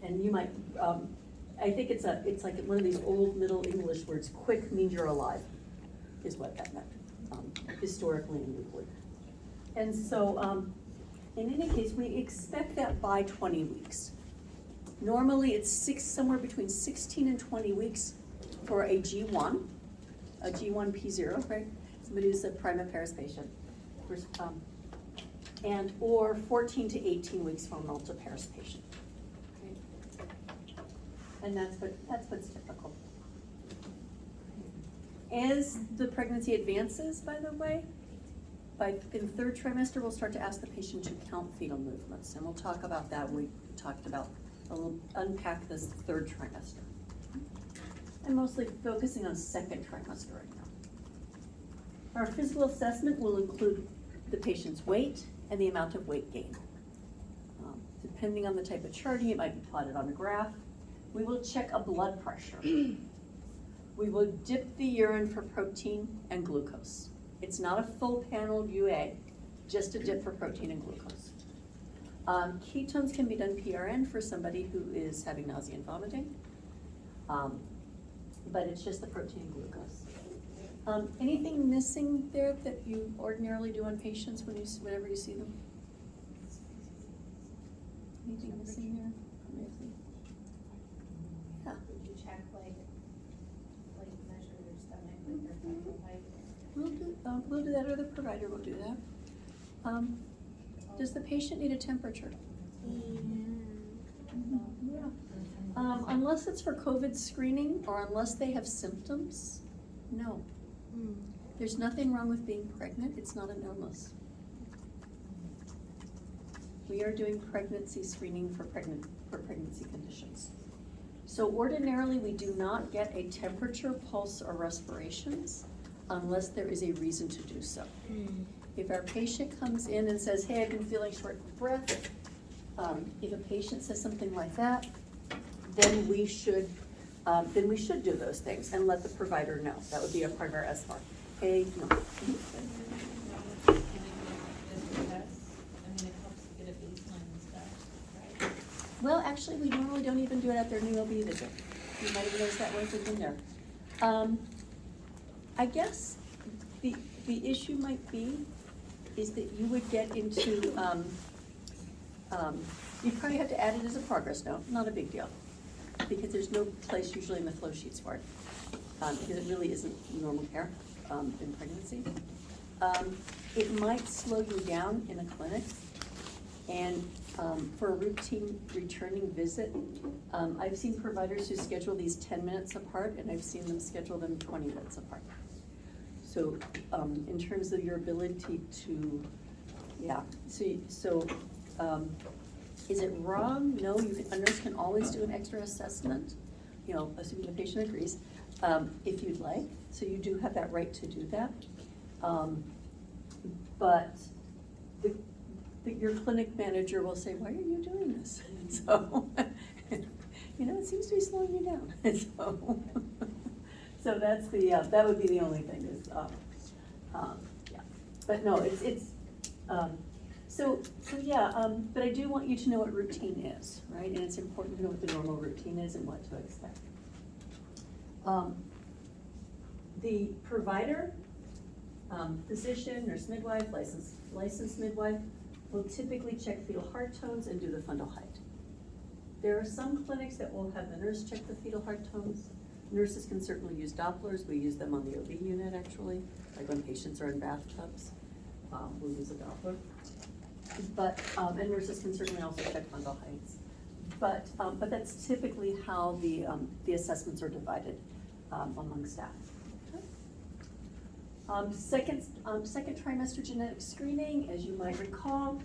And you might, I think it's like one of these old Middle English words, quick means you're alive, is what that meant, historically and legally. And so, in any case, we expect that by 20 weeks. Normally, it's somewhere between 16 and 20 weeks for a G1 P0, right? Somebody who's a primiparous patient. And or 14 to 18 weeks for a multiparous patient. Okay? And that's what's typical. As the pregnancy advances, by the way, in third trimester, we'll start to ask the patient to count fetal movements, and we'll talk about that when we talked about, we'll unpack this third trimester. I'm mostly focusing on second trimester right now. Our physical assessment will include the patient's weight and the amount of weight gain. Depending on the type of charting, it might be plotted on a graph. We will check a blood pressure. We will dip the urine for protein and glucose. It's not a full panel UA, just a dip for protein and glucose. Ketones can be done PRN for somebody who is having nausea and vomiting, but it's just the protein and glucose. Anything missing there that you ordinarily do on patients whenever you see them? Anything missing there? Yeah. Would you check measure your stomach with your fecal height? We'll do that, or the provider will do that. Does the patient need a temperature? Yeah. Unless it's for COVID screening or unless they have symptoms, no. There's nothing wrong with being pregnant. It's not an illness. We are doing pregnancy screening for pregnancy conditions. So ordinarily, we do not get a temperature, pulse, or respirations unless there is a reason to do so. If our patient comes in and says, hey, I've been feeling short of breath, if a patient says something like that, then we should do those things and let the provider know. That would be a part of our SMART. Hey, no. It helps get a baseline and stuff, right? Well, actually, we normally don't even do it at their new OB visit. You might have noticed that once it's in there. I guess the issue might be is that you would get into, you probably have to add it as a progress note, not a big deal, because there's no place usually in the flow sheets for it, because it really isn't normal care in pregnancy. It might slow you down in a clinic, and for a routine returning visit, I've seen providers who schedule these 10 minutes apart, and I've seen them schedule them 20 minutes apart. So in terms of your ability to, yeah, so is it wrong? No, a nurse can always do an extra assessment, assuming the patient agrees, if you'd like. So you do have that right to do that. But your clinic manager will say, why are you doing this? So, it seems to be slowing you down. So that's that would be the only thing is, yeah. But no, but I do want you to know what routine is, right? And it's important to know what the normal routine is and what to expect. The provider, physician, nurse midwife, licensed midwife will typically check fetal heart tones and do the fundal height. There are some clinics that will have the nurse check the fetal heart tones. Nurses can certainly use Dopplers. We use them on the OB unit actually, like when patients are in bathtubs, we'll use a Doppler. But, and nurses can certainly also check fundal heights. But that's typically how the assessments are divided among staff. Second trimester genetic screening, as you might recall,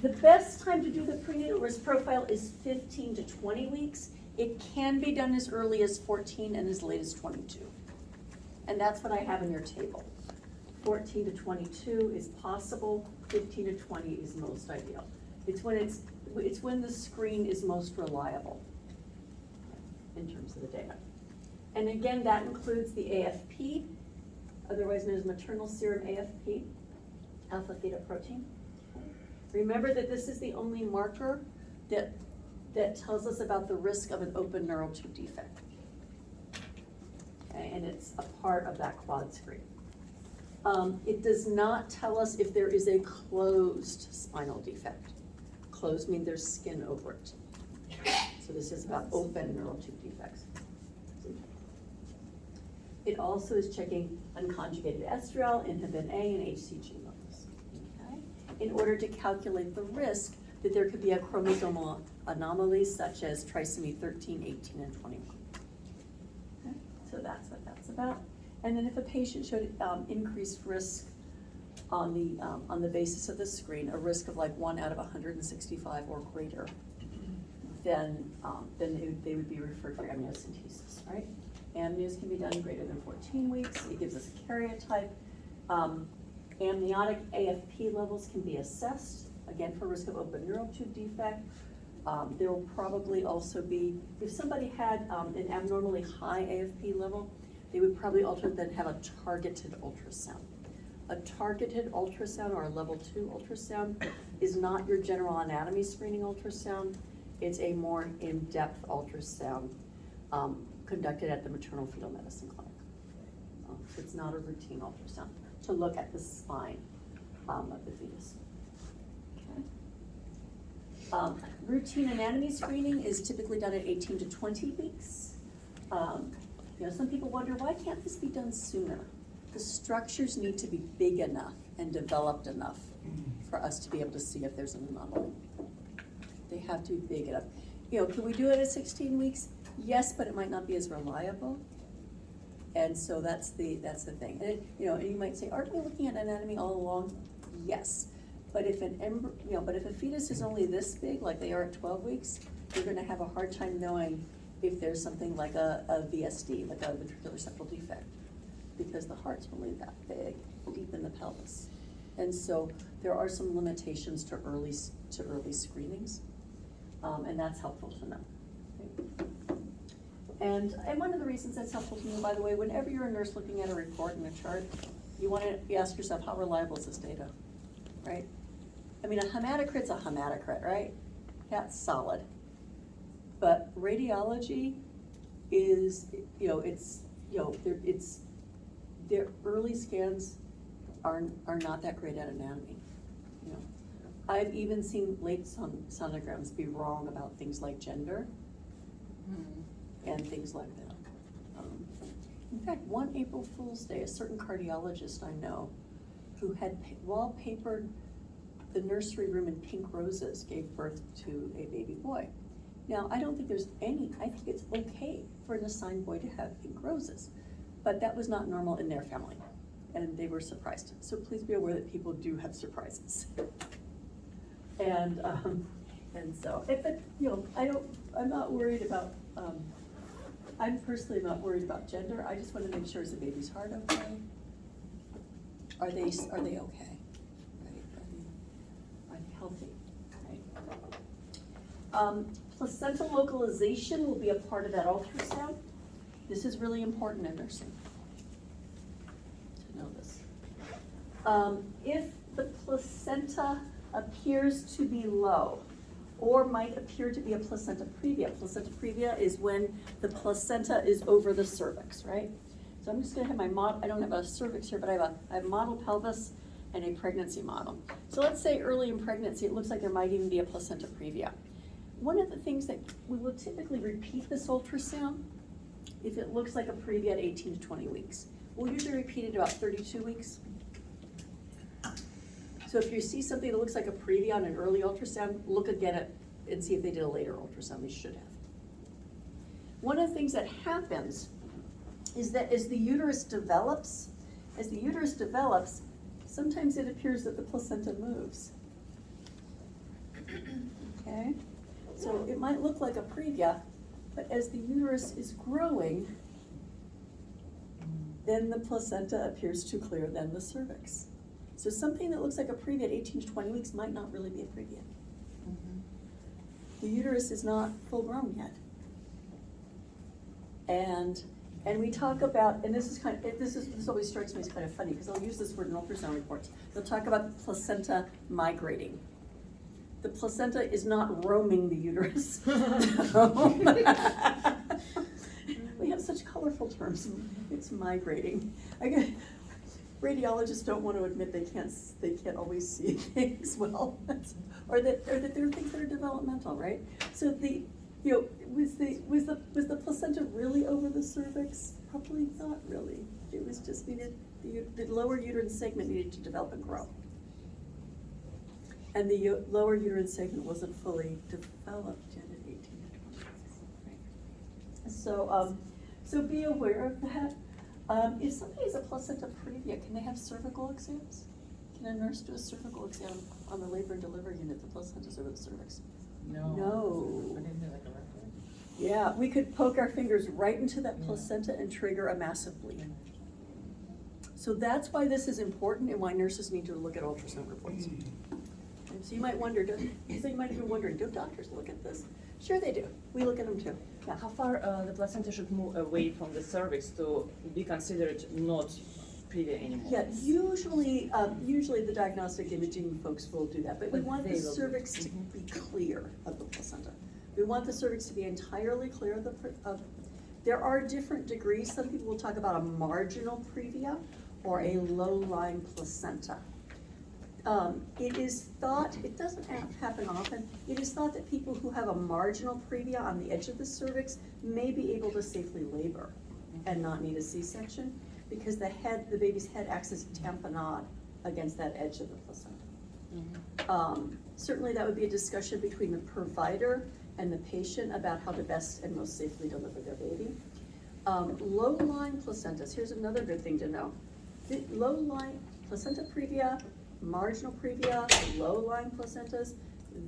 the best time to do the prenatal risk profile is 15 to 20 weeks. It can be done as early as 14 and as late as 22. And that's what I have in your table. 14 to 22 is possible, 15 to 20 is most ideal. It's when the screen is most reliable in terms of the data. And again, that includes the AFP, otherwise known as maternal serum AFP, alpha fetoprotein. Remember that this is the only marker that that tells us about the risk of an open neural tube defect. Okay, and it's a part of that quad screen. It does not tell us if there is a closed spinal defect. Closed means there's skin over it. So this is about open neural tube defects. It also is checking unconjugated estriol, inhibin A, and HCG levels, okay? In order to calculate the risk that there could be a chromosomal anomaly such as trisomy 13, 18, and 21. Okay? So that's what that's about. And then if a patient showed increased risk on the basis of the screen, a risk of like 1 out of 165 or greater, then they would be referred for amniocentesis, right? Amnios can be done greater than 14 weeks. It gives us a karyotype. Amniotic AFP levels can be assessed, again, for risk of open neural tube defect. There will probably also be, if somebody had an abnormally high AFP level, they would probably also then have a targeted ultrasound. A targeted ultrasound or a level 2 ultrasound is not your general anatomy screening ultrasound. It's a more in-depth ultrasound conducted at the maternal fetal medicine clinic. So it's not a routine ultrasound to look at the spine of the fetus. Okay. Routine anatomy screening is typically done at 18 to 20 weeks. Some people wonder, why can't this be done sooner? The structures need to be big enough and developed enough for us to be able to see if there's an anomaly. They have to be big enough. Can we do it at 16 weeks? Yes, but it might not be as reliable. And so that's the thing. And and you might say, aren't we looking at anatomy all along? Yes. But if if a fetus is only this big, like they are at 12 weeks, you're gonna have a hard time knowing if there's something like a VSD, like a ventricular septal defect, because the heart's only that big, deep in the pelvis. And so there are some limitations to early screenings, and that's helpful to know. Okay. And one of the reasons that's helpful to know, by the way, whenever you're a nurse looking at a report and a chart, you ask yourself, how reliable is this data, right? I mean, a hematocrit's a hematocrit, right? That's solid. But radiology is, their early scans are not that great at anatomy. I've even seen late sonograms be wrong about things like gender and things like that. In fact, one April Fool's Day, a certain cardiologist I know who had wallpapered the nursery room in pink roses gave birth to a baby boy. Now, I don't think I think it's okay for an assigned boy to have pink roses, but that was not normal in their family, and they were surprised. So please be aware that people do have surprises. And so, I'm not worried about, I'm personally not worried about gender. I just want to make sure, is the baby's heart okay? Are they okay? Right? Are they healthy? Right? Placental localization will be a part of that ultrasound. This is really important in nursing to know this. If the placenta appears to be low, or might appear to be a placenta previa. Placenta previa is when the placenta is over the cervix, right? So I'm just gonna have my model, I don't have a cervix here, but I have a model pelvis and a pregnancy model. So let's say early in pregnancy, it looks like there might even be a placenta previa. One of the things that we will typically repeat this ultrasound if it looks like a previa at 18 to 20 weeks. We'll usually repeat it about 32 weeks. So if you see something that looks like a previa on an early ultrasound, look again at and see if they did a later ultrasound. They should have. One of the things that happens is that as the uterus develops, sometimes it appears that the placenta moves. Okay? So it might look like a previa, but as the uterus is growing, then the placenta appears to clear than the cervix. So something that looks like a previa at 18 to 20 weeks might not really be a previa. The uterus is not full grown yet. And we talk about, and this always strikes me as kind of funny because I'll use this word in ultrasound reports. They'll talk about the placenta migrating. the placenta is not roaming the uterus. We have such colorful terms. It's migrating. Radiologists don't want to admit they can't always see things well, or that there are things that are developmental, right? So was the placenta really over the cervix? Probably not really. It was just needed, the lower uterine segment needed to develop and grow. And the lower uterine segment wasn't fully developed yet at 18 to 26. Right? So be aware of that. If somebody has a placenta previa, can they have cervical exams? Can a nurse do a cervical exam on the labor and delivery unit if the placenta's over the cervix? No. No. I didn't do like a record. Yeah, we could poke our fingers right into that placenta and trigger a massive bleed. So that's why this is important and why nurses need to look at ultrasound reports. And so you might wonder, so you might even wonder, do doctors look at this? Sure they do. We look at them too. Yeah. How far the placenta should move away from the cervix to be considered not previa anymore? Yeah, usually the diagnostic imaging folks will do that, but we want the cervix to be clear of the placenta. We want the cervix to be entirely clear of there are different degrees. Some people will talk about a marginal previa or a low-lying placenta. It is thought, it doesn't happen often, it is thought that people who have a marginal previa on the edge of the cervix may be able to safely labor and not need a C-section because the baby's head acts as a tamponade against that edge of the placenta. Certainly that would be a discussion between the provider and the patient about how to best and most safely deliver their baby. Low-lying placentas, here's another good thing to know. The low-lying placenta previa, marginal previa, low-lying placentas,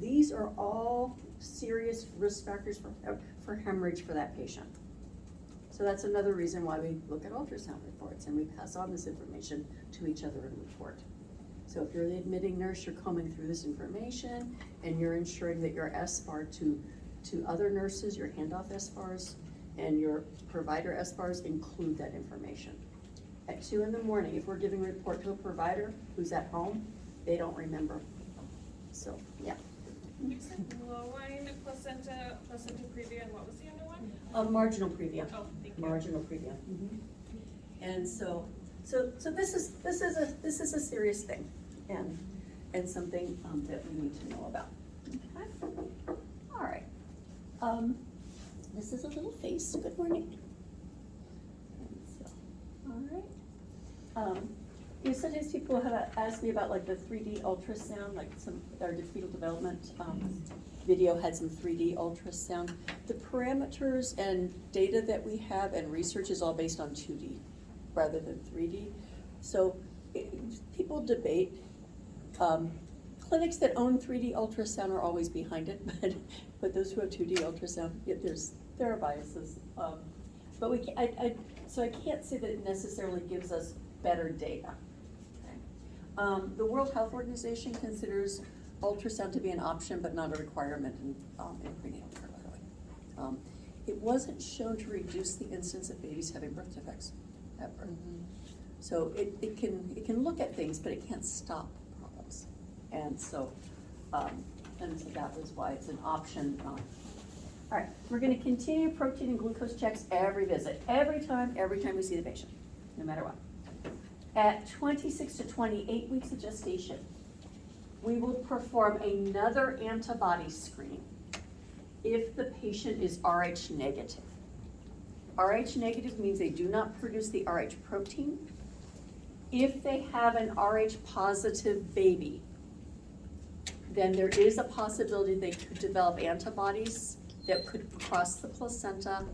these are all serious risk factors for hemorrhage for that patient. So that's another reason why we look at ultrasound reports and we pass on this information to each other in report. So if you're the admitting nurse, you're combing through this information and you're ensuring that your SBAR to other nurses, your handoff SBARs and your provider SBARs include that information. At 2 in the morning, if we're giving a report to a provider who's at home, they don't remember. So, yeah. You said low-lying placenta previa, and what was the other one? Marginal previa. Oh, thank you. Marginal previa. And so this is a serious thing, and something that we need to know about. Okay. All right. This is a little face. Good morning. And so, all right. Sometimes people have asked me about like the 3D ultrasound, like our fetal development video had some 3D ultrasound. The parameters and data that we have and research is all based on 2D rather than 3D. So people debate. Clinics that own 3D ultrasound are always behind it, but those who have 2D ultrasound, there are biases. But so I can't say that it necessarily gives us better data. Okay. The World Health Organization considers ultrasound to be an option, but not a requirement in prenatal care, by the way. It wasn't shown to reduce the incidence of babies having birth defects at birth. So it can look at things, but it can't stop problems. And so that was why it's an option. All right, we're going to continue protein and glucose checks every visit, every time we see the patient, no matter what. At 26 to 28 weeks of gestation, we will perform another antibody screen if the patient is RH negative. RH negative means they do not produce the RH protein. If they have an RH positive baby, then there is a possibility they could develop antibodies that could cross the placenta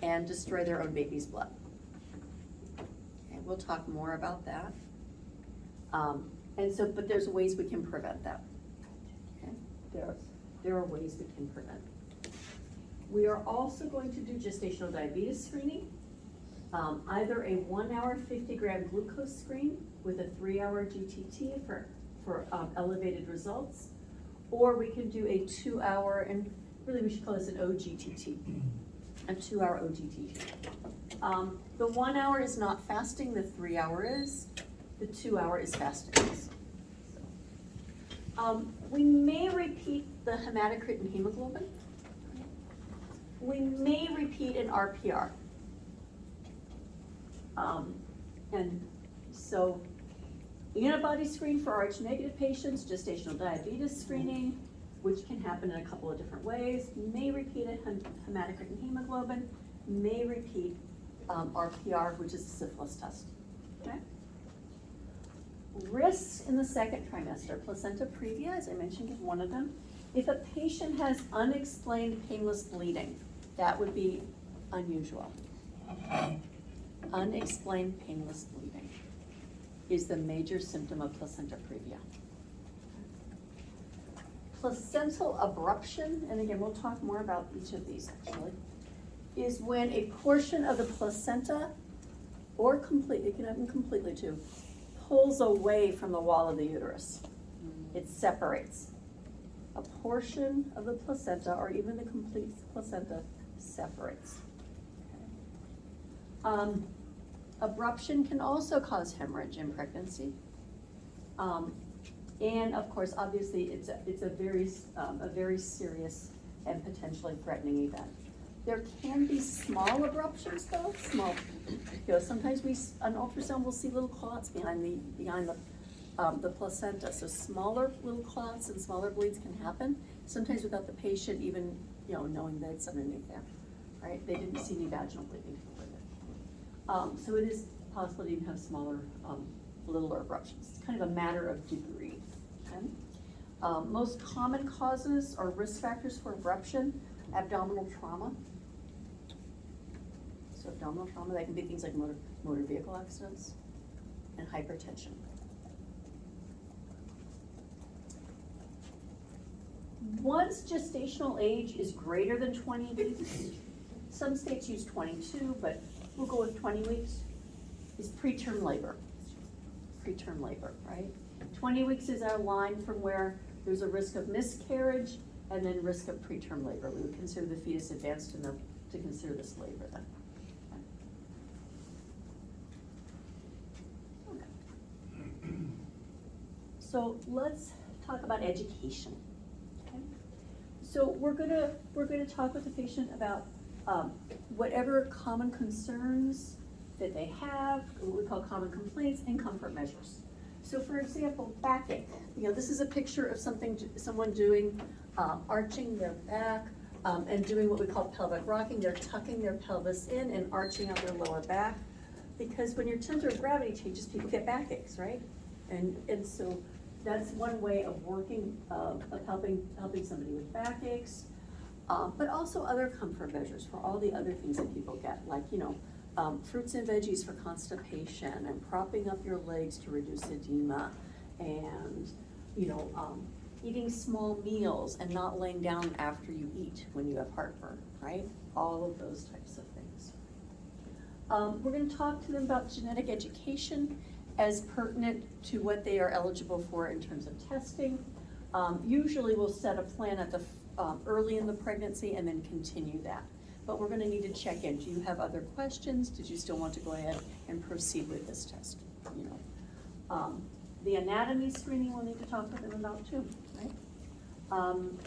and destroy their own baby's blood. Okay, we'll talk more about that. But there's ways we can prevent that. Okay, there are ways we can prevent. We are also going to do gestational diabetes screening, either a 1 hour 50-gram glucose screen with a 3-hour GTT for elevated results, or we can do a 2-hour, and really we should call this an OGTT, a 2-hour OGTT. The 1 hour is not fasting, the 3-hour is, the 2-hour is fasting. We may repeat the hematocrit and hemoglobin. We may repeat an RPR. And so antibody screen for Rh negative patients, gestational diabetes screening, which can happen in a couple of different ways, may repeat a hematocrit and hemoglobin, may repeat RPR, which is a syphilis test, okay? Risks in the second trimester, placenta previa, as I mentioned, is one of them. If a patient has unexplained painless bleeding, that would be unusual. Unexplained painless bleeding is the major symptom of placenta previa. Placental abruption, and again, we'll talk more about each of these actually, is when a portion of the placenta, or completely, it can happen completely too, pulls away from the wall of the uterus. It separates. A portion of the placenta, or even the complete placenta, separates. Abruption can also cause hemorrhage in pregnancy. And of course, obviously, it's a very serious and potentially threatening event. There can be small abruptions though, sometimes on ultrasound we'll see little clots behind the placenta. So smaller little clots and smaller bleeds can happen, sometimes without the patient even, knowing that it's underneath there, right? They didn't see any vaginal bleeding with it. So it is possible to even have smaller, littler abruptions. It's kind of a matter of degree, okay? Most common causes or risk factors for abruption, abdominal trauma. So abdominal trauma, that can be things like motor vehicle accidents and hypertension. Once gestational age is greater than 20 weeks, some states use 22, but we'll go with 20 weeks, is preterm labor. Preterm labor, right? 20 weeks is our line from where there's a risk of miscarriage and then risk of preterm labor. We would consider the fetus advanced enough to consider this labor then. Okay. So let's talk about education. Okay? So we're gonna talk with the patient about whatever common concerns that they have, what we call common complaints, and comfort measures. So for example, backache. This is a picture of someone doing, arching their back and doing what we call pelvic rocking. They're tucking their pelvis in and arching out their lower back. Because when your center of gravity changes, people get backaches, right? And so that's one way of working, of helping somebody with backaches. But also other comfort measures for all the other things that people get, like, fruits and veggies for constipation, and propping up your legs to reduce edema, and, eating small meals and not laying down after you eat when you have heartburn, right? All of those types of things. We're gonna talk to them about genetic education as pertinent to what they are eligible for in terms of testing. Usually we'll set a plan at the early in the pregnancy and then continue that. But we're gonna need to check in. Do you have other questions? Did you still want to go ahead and proceed with this test? The anatomy screening we'll need to talk to them about too, right?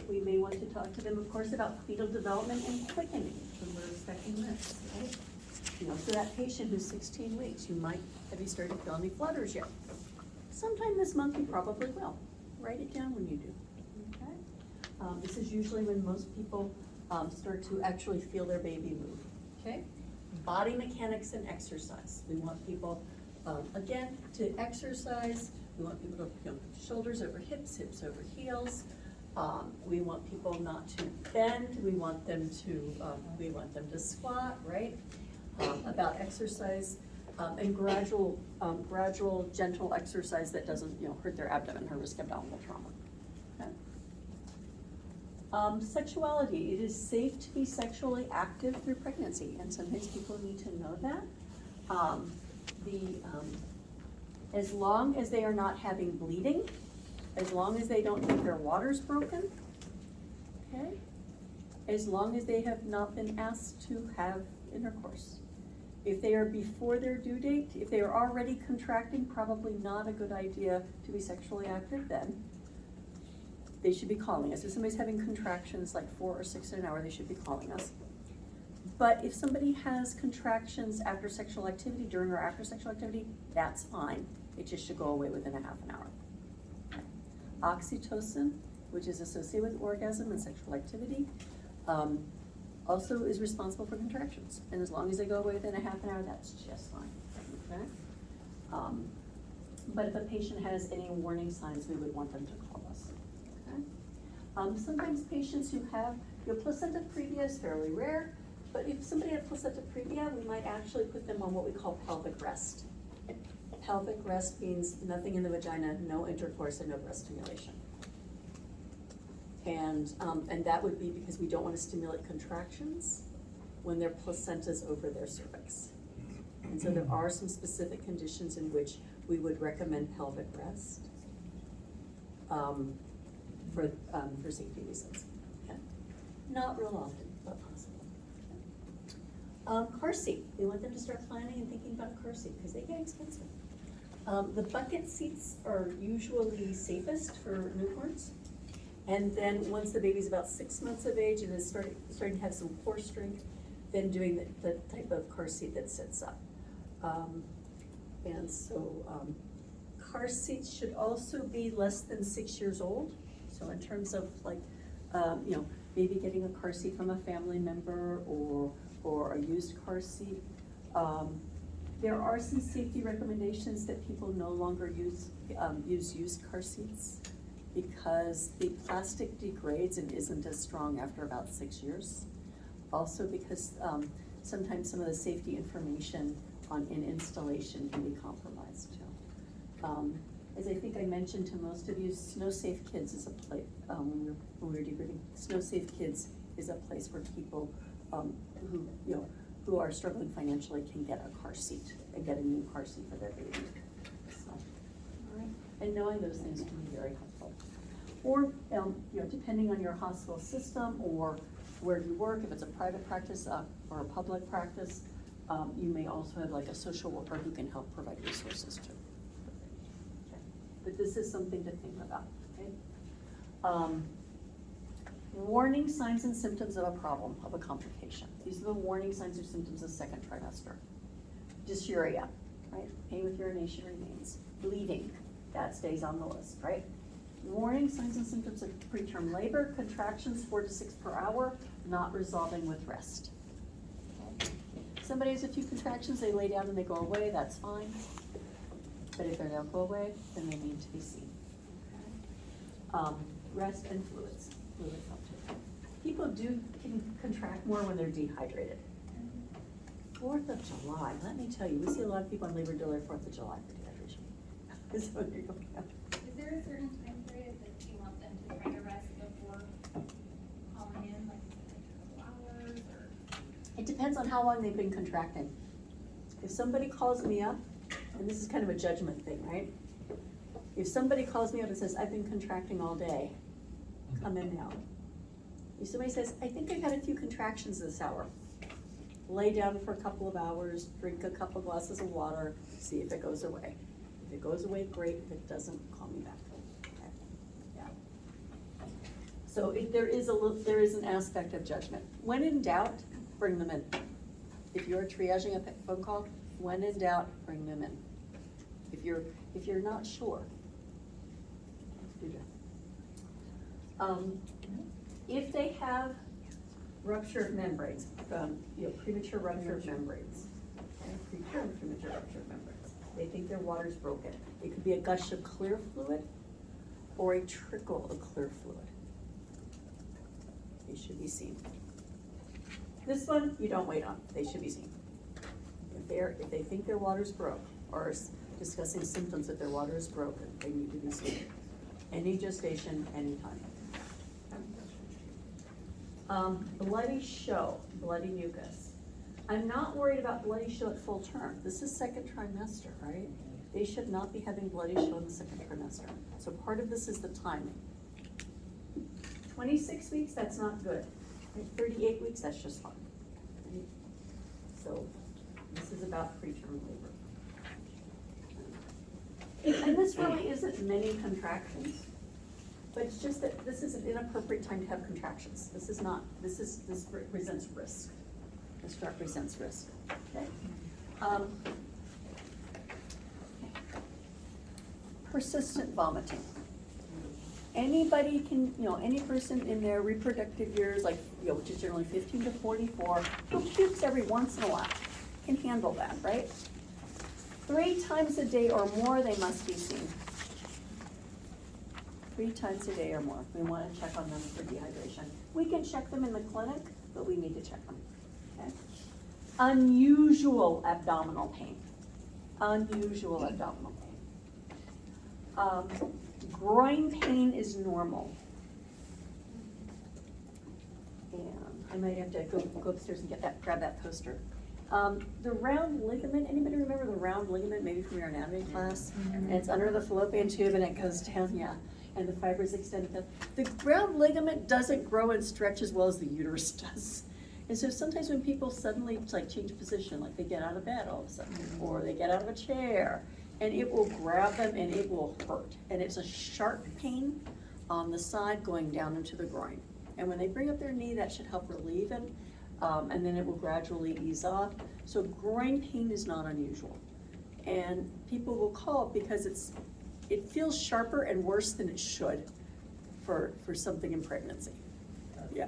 We may want to talk to them, of course, about fetal development and quickening, when we're expecting this, right? So that patient who's 16 weeks, have you started to feel any flutters yet? Sometime this month you probably will. Write it down when you do, okay? This is usually when most people start to actually feel their baby move, okay? Body mechanics and exercise. We want people, again, to exercise. We want people to shoulders over hips, hips over heels. We want people not to bend. We want them to squat, right? About exercise and gradual, gentle exercise that doesn't, hurt their abdomen or risk abdominal trauma. Okay. Sexuality. It is safe to be sexually active through pregnancy, and sometimes people need to know that. As long as they are not having bleeding, as long as they don't think their water's broken, okay? As long as they have not been asked to have intercourse. If they are before their due date, if they are already contracting, probably not a good idea to be sexually active then. they should be calling us. If somebody's having contractions like 4 or 6 in an hour, they should be calling us. But if somebody has contractions after sexual activity, during or after sexual activity, that's fine. It just should go away within a half an hour. Okay. Oxytocin, which is associated with orgasm and sexual activity, also is responsible for contractions. And as long as they go away within a half an hour, that's just fine. Okay? But if a patient has any warning signs, we would want them to call us. Okay? Sometimes patients who have, placenta previa is fairly rare, but if somebody had placenta previa, we might actually put them on what we call pelvic rest. Pelvic rest means nothing in the vagina, no intercourse, and no breast stimulation. And that would be because we don't want to stimulate contractions when their placenta's over their cervix. And so there are some specific conditions in which we would recommend pelvic rest for safety reasons. Okay. Not real often, but possible. Car seat. We want them to start planning and thinking about a car seat because they get expensive. The bucket seats are usually safest for newborns. And then once the baby's about 6 months of age and is starting to have some core strength, then doing the type of car seat that sits up. And so car seats should also be less than 6 years old. So in terms of like, maybe getting a car seat from a family member or a used car seat. There are some safety recommendations that people no longer use used car seats because the plastic degrades and isn't as strong after about 6 years. Also because sometimes some of the safety information in installation can be compromised too. As I think I mentioned to most of you, Snow Safe Kids is a place, when we were debriefing, Snow Safe Kids is a place where people who are struggling financially can get a car seat and get a new car seat for their baby. So, all right. And knowing those things can be very helpful. Or, depending on your hospital system or where you work, if it's a private practice or a public practice, you may also have like a social worker who can help provide resources too. Okay. But this is something to think about, okay? Warning signs and symptoms of a problem, of a complication. These are the warning signs or symptoms of second trimester. Dysuria, right? Pain with urination remains. Bleeding, that stays on the list, right? Warning signs and symptoms of preterm labor, contractions 4 to 6 per hour, not resolving with rest. Okay. Somebody has a few contractions, they lay down and they go away, that's fine. But if they don't go away, then they need to be seen. Okay. Rest and fluids. Fluids help too. People can contract more when they're dehydrated. 4th of July, let me tell you, we see a lot of people on Labor Day or 4th of July for dehydration. So there you go. Is there a certain time period that you want them to try to rest before calling in, like a couple hours or? It depends on how long they've been contracting. If somebody calls me up, and this is kind of a judgment thing, right? If somebody calls me up and says, I've been contracting all day, come in now. If somebody says, I think I've had a few contractions this hour, lay down for a couple of hours, drink a couple glasses of water, see if it goes away. If it goes away, great. If it doesn't, call me back. Okay. Yeah. So there is an aspect of judgment. When in doubt, bring them in. If you're triaging a phone call, when in doubt, bring them in. If you're not sure, do that. If they have rupture of membranes, premature rupture of membranes, okay? Premature rupture of membranes. They think their water's broken. It could be a gush of clear fluid or a trickle of clear fluid. They should be seen. This one, you don't wait on. They should be seen. If they think their water's broke or discussing symptoms that their water is broken, they need to be seen. Any gestation, anytime. Bloody show, bloody mucus. I'm not worried about bloody show at full term. This is second trimester, right? They should not be having bloody show in the second trimester. So part of this is the timing. 26 weeks, that's not good. 38 weeks, that's just fine. Right? So this is about preterm labor. And this really isn't many contractions. But it's just that this is an inappropriate time to have contractions. This represents risk. This represents risk, okay? Persistent vomiting. Anybody can, any person in their reproductive years, like, which is generally 15 to 44, who pukes every once in a while, can handle that, right? 3 times a day or more, they must be seen. 3 times a day or more. We want to check on them for dehydration. We can check them in the clinic, but we need to check them, okay? Unusual abdominal pain. Unusual abdominal pain. Groin pain is normal. And I might have to go upstairs and grab that poster. The round ligament, anybody remember the round ligament, maybe from your anatomy class? And it's under the fallopian tube and it goes down, yeah, and the fibers extend. The round ligament doesn't grow and stretch as well as the uterus does. And so sometimes when people suddenly change position, like they get out of bed all of a sudden, or they get out of a chair, and it will grab them and it will hurt. And it's a sharp pain on the side going down into the groin. And when they bring up their knee, that should help relieve it. And then it will gradually ease off. So groin pain is not unusual. And people will call because it feels sharper and worse than it should for something in pregnancy. Yeah,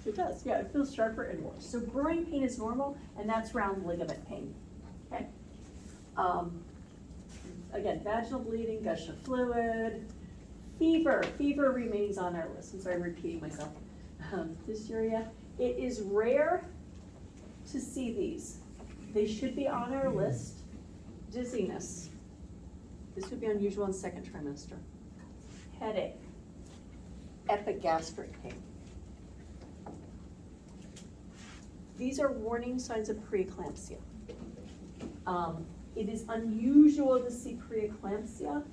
it does. Yeah, it feels sharper and worse. So groin pain is normal, and that's round ligament pain, okay? Again, vaginal bleeding, gush of fluid, fever. Fever remains on our list. I'm sorry, I'm repeating myself. Dysuria. It is rare to see these. They should be on our list. Dizziness. This would be unusual in second trimester. Headache. Epigastric pain. These are warning signs of preeclampsia. It is unusual to see preeclampsia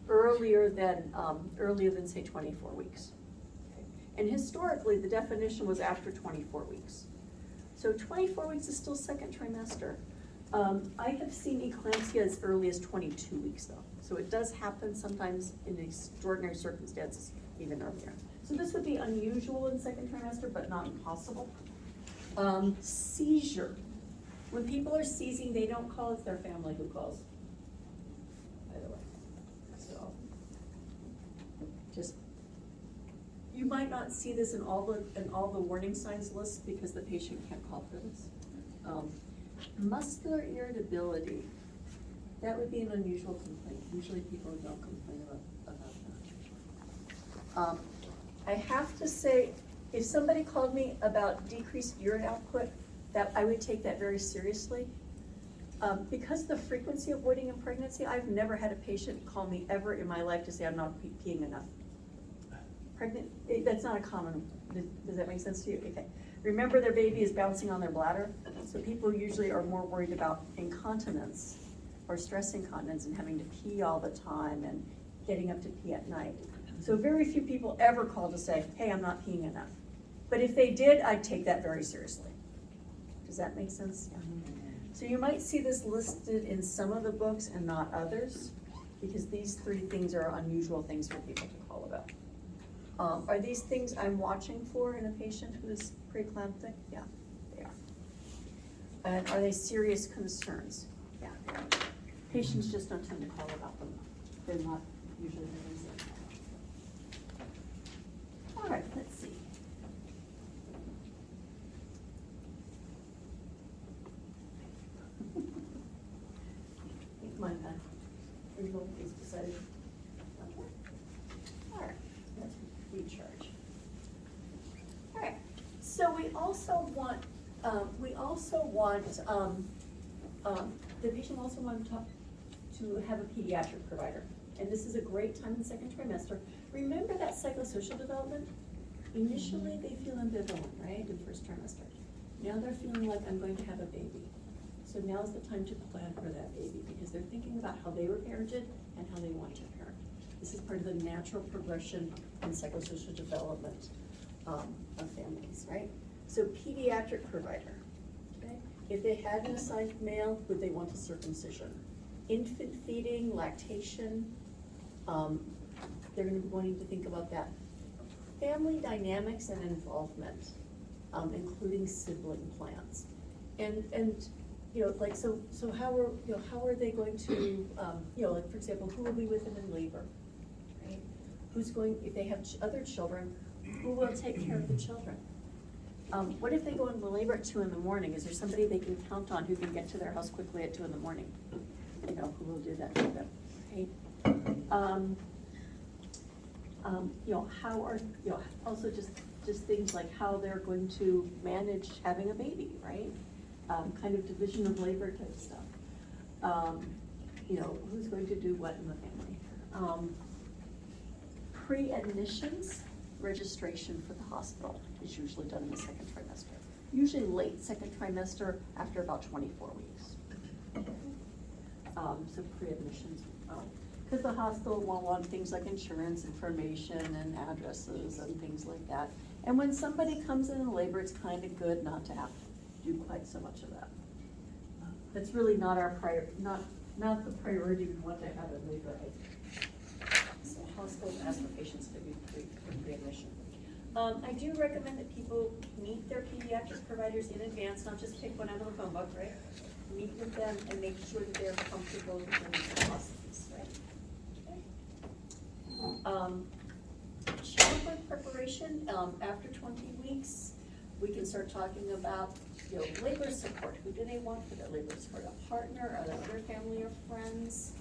earlier than say 24 weeks. Okay. And historically, the definition was after 24 weeks. So 24 weeks is still second trimester. I have seen eclampsia as early as 22 weeks though. So it does happen sometimes in extraordinary circumstances even earlier. So this would be unusual in second trimester, but not impossible. Seizure. When people are seizing, they don't call, it's their family who calls, by the way. So, you might not see this in all the warning signs lists because the patient can't call for this. Muscular irritability, that would be an unusual complaint. Usually people don't complain about that. I have to say, if somebody called me about decreased urine output, that I would take that very seriously. Because of the frequency of voiding in pregnancy, I've never had a patient call me ever in my life to say I'm not peeing enough. That's not a common, does that make sense to you? Okay. Remember, their baby is bouncing on their bladder, so people usually are more worried about incontinence or stress incontinence and having to pee all the time and getting up to pee at night. So very few people ever call to say, hey, I'm not peeing enough. But if they did, I'd take that very seriously. Does that make sense? Yeah. So you might see this listed in some of the books and not others, because these 3 things are unusual things for people to call about. Are these things I'm watching for in a patient who is preeclamptic? Yeah, they are. And are they serious concerns? Yeah, they are. Patients just don't tend to call about them. They're not usually the reason. All right, let's see. My pen. Is beside it. Okay. All right. Let's recharge. All right. So we also want the patient will also want to have a pediatric provider, and this is a great time in second trimester. Remember that psychosocial development? Initially, they feel ambivalent, right, in first trimester. Now they're feeling like I'm going to have a baby. So now's the time to plan for that baby because they're thinking about how they were parented and how they want to parent. This is part of the natural progression in psychosocial development of families, right? So pediatric provider, okay? If they had an assigned male, would they want a circumcision? Infant feeding, lactation, they're gonna be wanting to think about that. Family dynamics and involvement, including sibling plans. And, you know, like, so how are they going to, you know, like, for example, who will be with them in labor, right? Who's going, if they have other children, who will take care of the children? What if they go into labor at 2 in.? Is there somebody they can count on who can get to their house quickly at 2 in.? You know, who will do that for them, right? You know, how are, you know, also just things like how they're going to manage having a baby, right? Kind of division of labor type stuff. You know, who's going to do what in the family? Pre-admissions registration for the hospital is usually done in the second trimester. Usually late second trimester after about 24 weeks. So pre-admissions, because the hospital will want things like insurance information and addresses and things like that. And when somebody comes in labor, it's kind of good not to have to do quite so much of that. That's really not our not the priority we want to have in labor. So hospitals ask for patients to be pre-admission. I do recommend that people meet their pediatric providers in advance, not just pick one out of the phone book, right? Meet with them and make sure that they're comfortable with the process, right? Childbirth preparation, after 20 weeks, we can start talking about, you know, labor support. Who do they want for their labor support? A partner, other family or friends?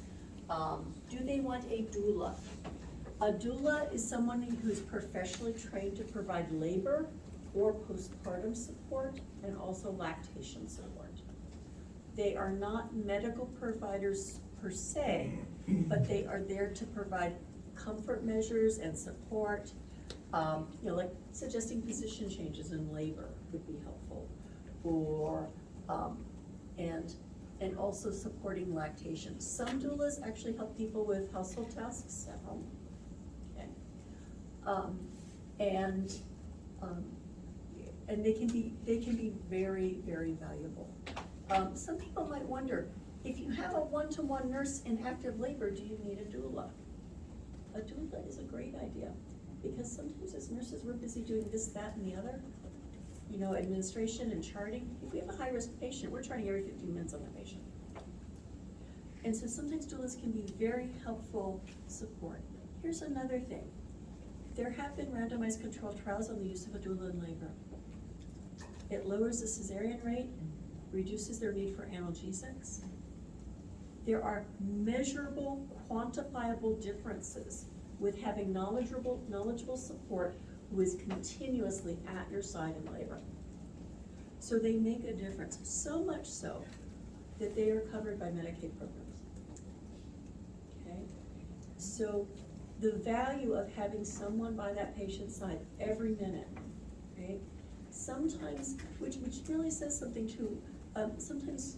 Do they want a doula? A doula is someone who's professionally trained to provide labor or postpartum support and also lactation support. They are not medical providers per se, but they are there to provide comfort measures and support. You know, like suggesting position changes in labor would be helpful, or and also supporting lactation. Some doulas actually help people with household tasks at home. Okay, and they can be very, very valuable. Some people might wonder, if you have a one-to-one nurse in active labor, do you need a doula? A doula is a great idea, because sometimes as nurses, we're busy doing this, that, and the other, you know, administration and charting. If we have a high-risk patient, we're charting every 15 minutes on that patient. And so sometimes doulas can be very helpful support. Here's another thing. There have been randomized controlled trials on the use of a doula in labor. It lowers the cesarean rate, reduces their need for analgesics. There are measurable, quantifiable differences with having knowledgeable support who is continuously at your side in labor. So they make a difference, so much so that they are covered by Medicaid programs. Okay? So the value of having someone by that patient's side every minute, okay? Sometimes, which really says something too, sometimes,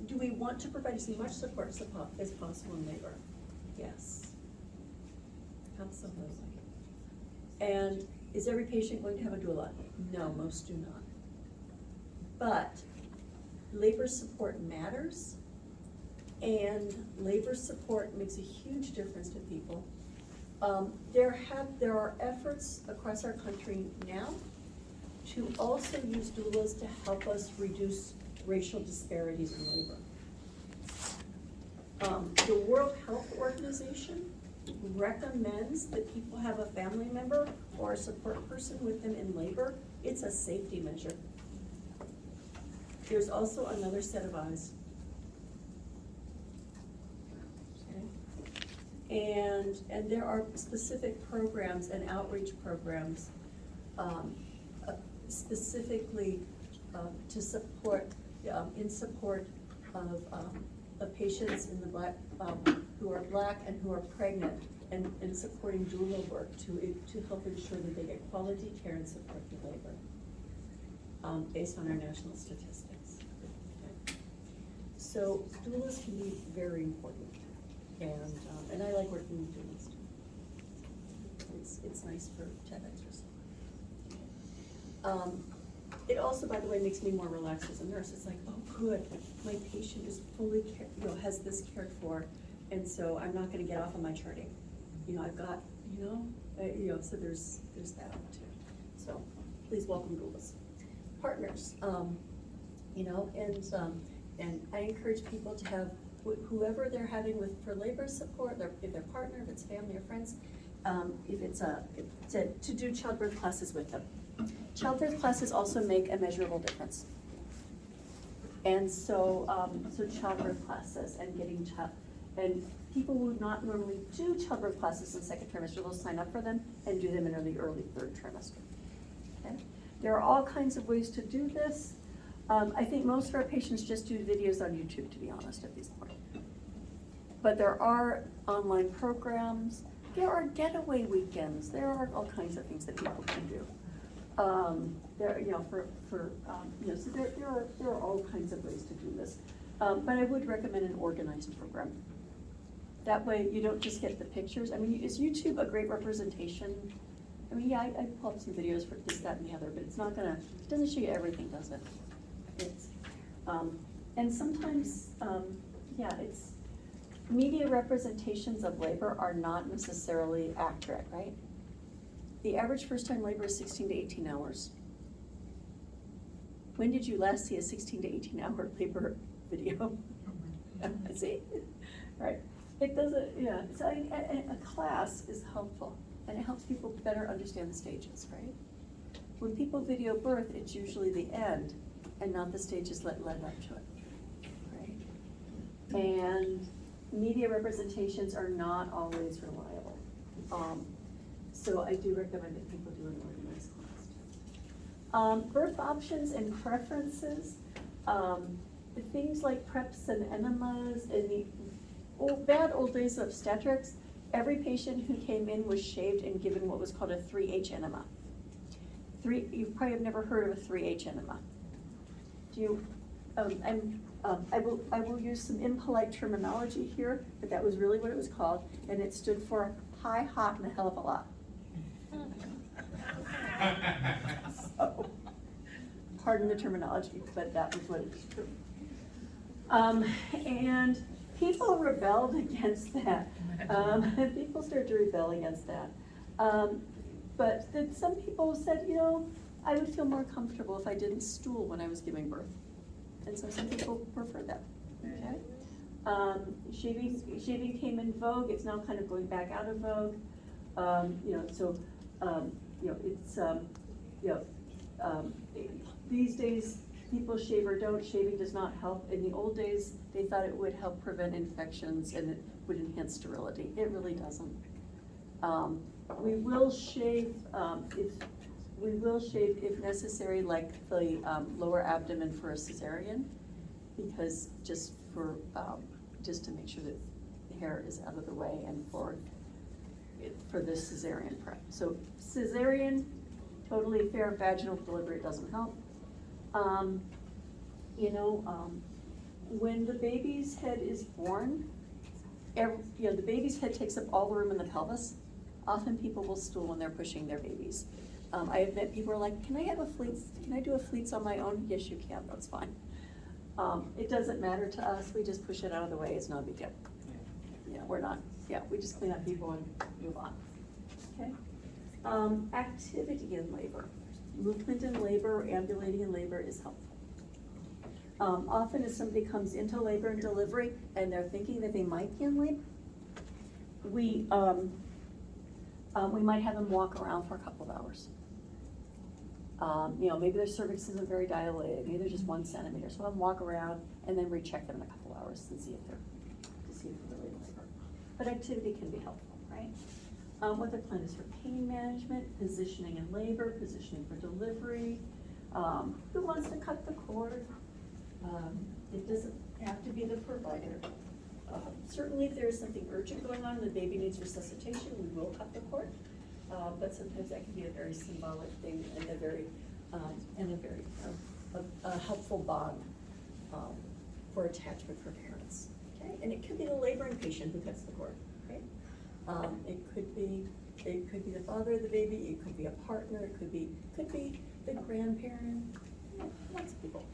do we want to provide as much support as possible in labor? Yes. Absolutely. And is every patient going to have a doula? No, most do not. But labor support matters, and labor support makes a huge difference to people. There are efforts across our country now to also use doulas to help us reduce racial disparities in labor. The World Health Organization recommends that people have a family member or a support person with them in labor. It's a safety measure. There's also another set of eyes. Okay. And there are specific programs and outreach programs specifically to support, in support of patients in the who are Black and who are pregnant, and supporting doula work to help ensure that they get quality care and support in labor, based on our national statistics. Okay. So doulas can be very important, and I like working with doulas too. It's nice to have exercise. It also, by the way, makes me more relaxed as a nurse. It's like, oh, good, my patient is fully, has this cared for, and so I'm not going to get off on my charting. You know, I've got So there's that one too. So please welcome doulas. Partners, and I encourage people to have whoever they're having for labor support, if their partner, if it's family or friends, to do childbirth classes with them. Childbirth classes also make a measurable difference. And so childbirth classes and and people who would not normally do childbirth classes in the second trimester will sign up for them and do them in the early third trimester. Okay? There are all kinds of ways to do this. I think most of our patients just do videos on YouTube, to be honest, at this point. But there are online programs, there are getaway weekends, there are all kinds of things that people can do. So there are all kinds of ways to do this. But I would recommend an organized program. That way you don't just get the pictures. I mean, is YouTube a great representation? I mean, yeah, I pull up some videos for this, that, and the other, but it doesn't show you everything, does it? And sometimes, it's, media representations of labor are not necessarily accurate, right? The average first-time labor is 16 to 18 hours. When did you last see a 16 to 18 hour labor video? See? Right. It doesn't, so a class is helpful, and it helps people better understand the stages, right? When people video birth, it's usually the end and not the stages led up to it, right? And media representations are not always reliable. So I do recommend that people do an organized class. Birth options and preferences, things like preps and enemas, in the bad old days of obstetrics, every patient who came in was shaved and given what was called a 3H enema. You probably have never heard of a 3H enema. Do you? I will use some impolite terminology here, but that was really what it was called, and it stood for high, hot, and a hell of a lot. So, pardon the terminology, but that was what it was true. And people rebelled against that. People started to rebel against that. But then some people said, I would feel more comfortable if I didn't stool when I was giving birth. And so some people prefer that, okay? Shaving came in vogue, it's now kind of going back out of vogue. These days, people shave or don't, shaving does not help. In the old days, they thought it would help prevent infections and it would enhance sterility. It really doesn't. We will shave if necessary, like the lower abdomen for a cesarean, because just to make sure that the hair is out of the way and for the cesarean prep. So cesarean, totally fair. Vaginal delivery doesn't help. When the baby's head is born, the baby's head takes up all the room in the pelvis. Often people will stool when they're pushing their babies. I have met people who are like, can I do a fleets on my own? Yes, you can, that's fine. It doesn't matter to us, we just push it out of the way, it's not a big deal. We just clean up people and move on, okay? Activity in labor. Movement in labor, ambulating in labor is helpful. Often if somebody comes into labor and delivery and they're thinking that they might be in labor, we might have them walk around for a couple of hours. Maybe their cervix isn't very dilated, maybe they're just 1 centimeter. So I'll walk around and then recheck them in a couple of hours and see if they're really in labor. But activity can be helpful, right? What the plan is for pain management, positioning in labor, positioning for delivery. Who wants to cut the cord? It doesn't have to be the provider. Certainly if there is something urgent going on and the baby needs resuscitation, we will cut the cord. But sometimes that can be a very symbolic thing and a very helpful bond for attachment for parents. Okay, and it could be the laboring patient who cuts the cord. Okay, it could be the father of the baby. It could be a partner. It could be the grandparent. Lots of people.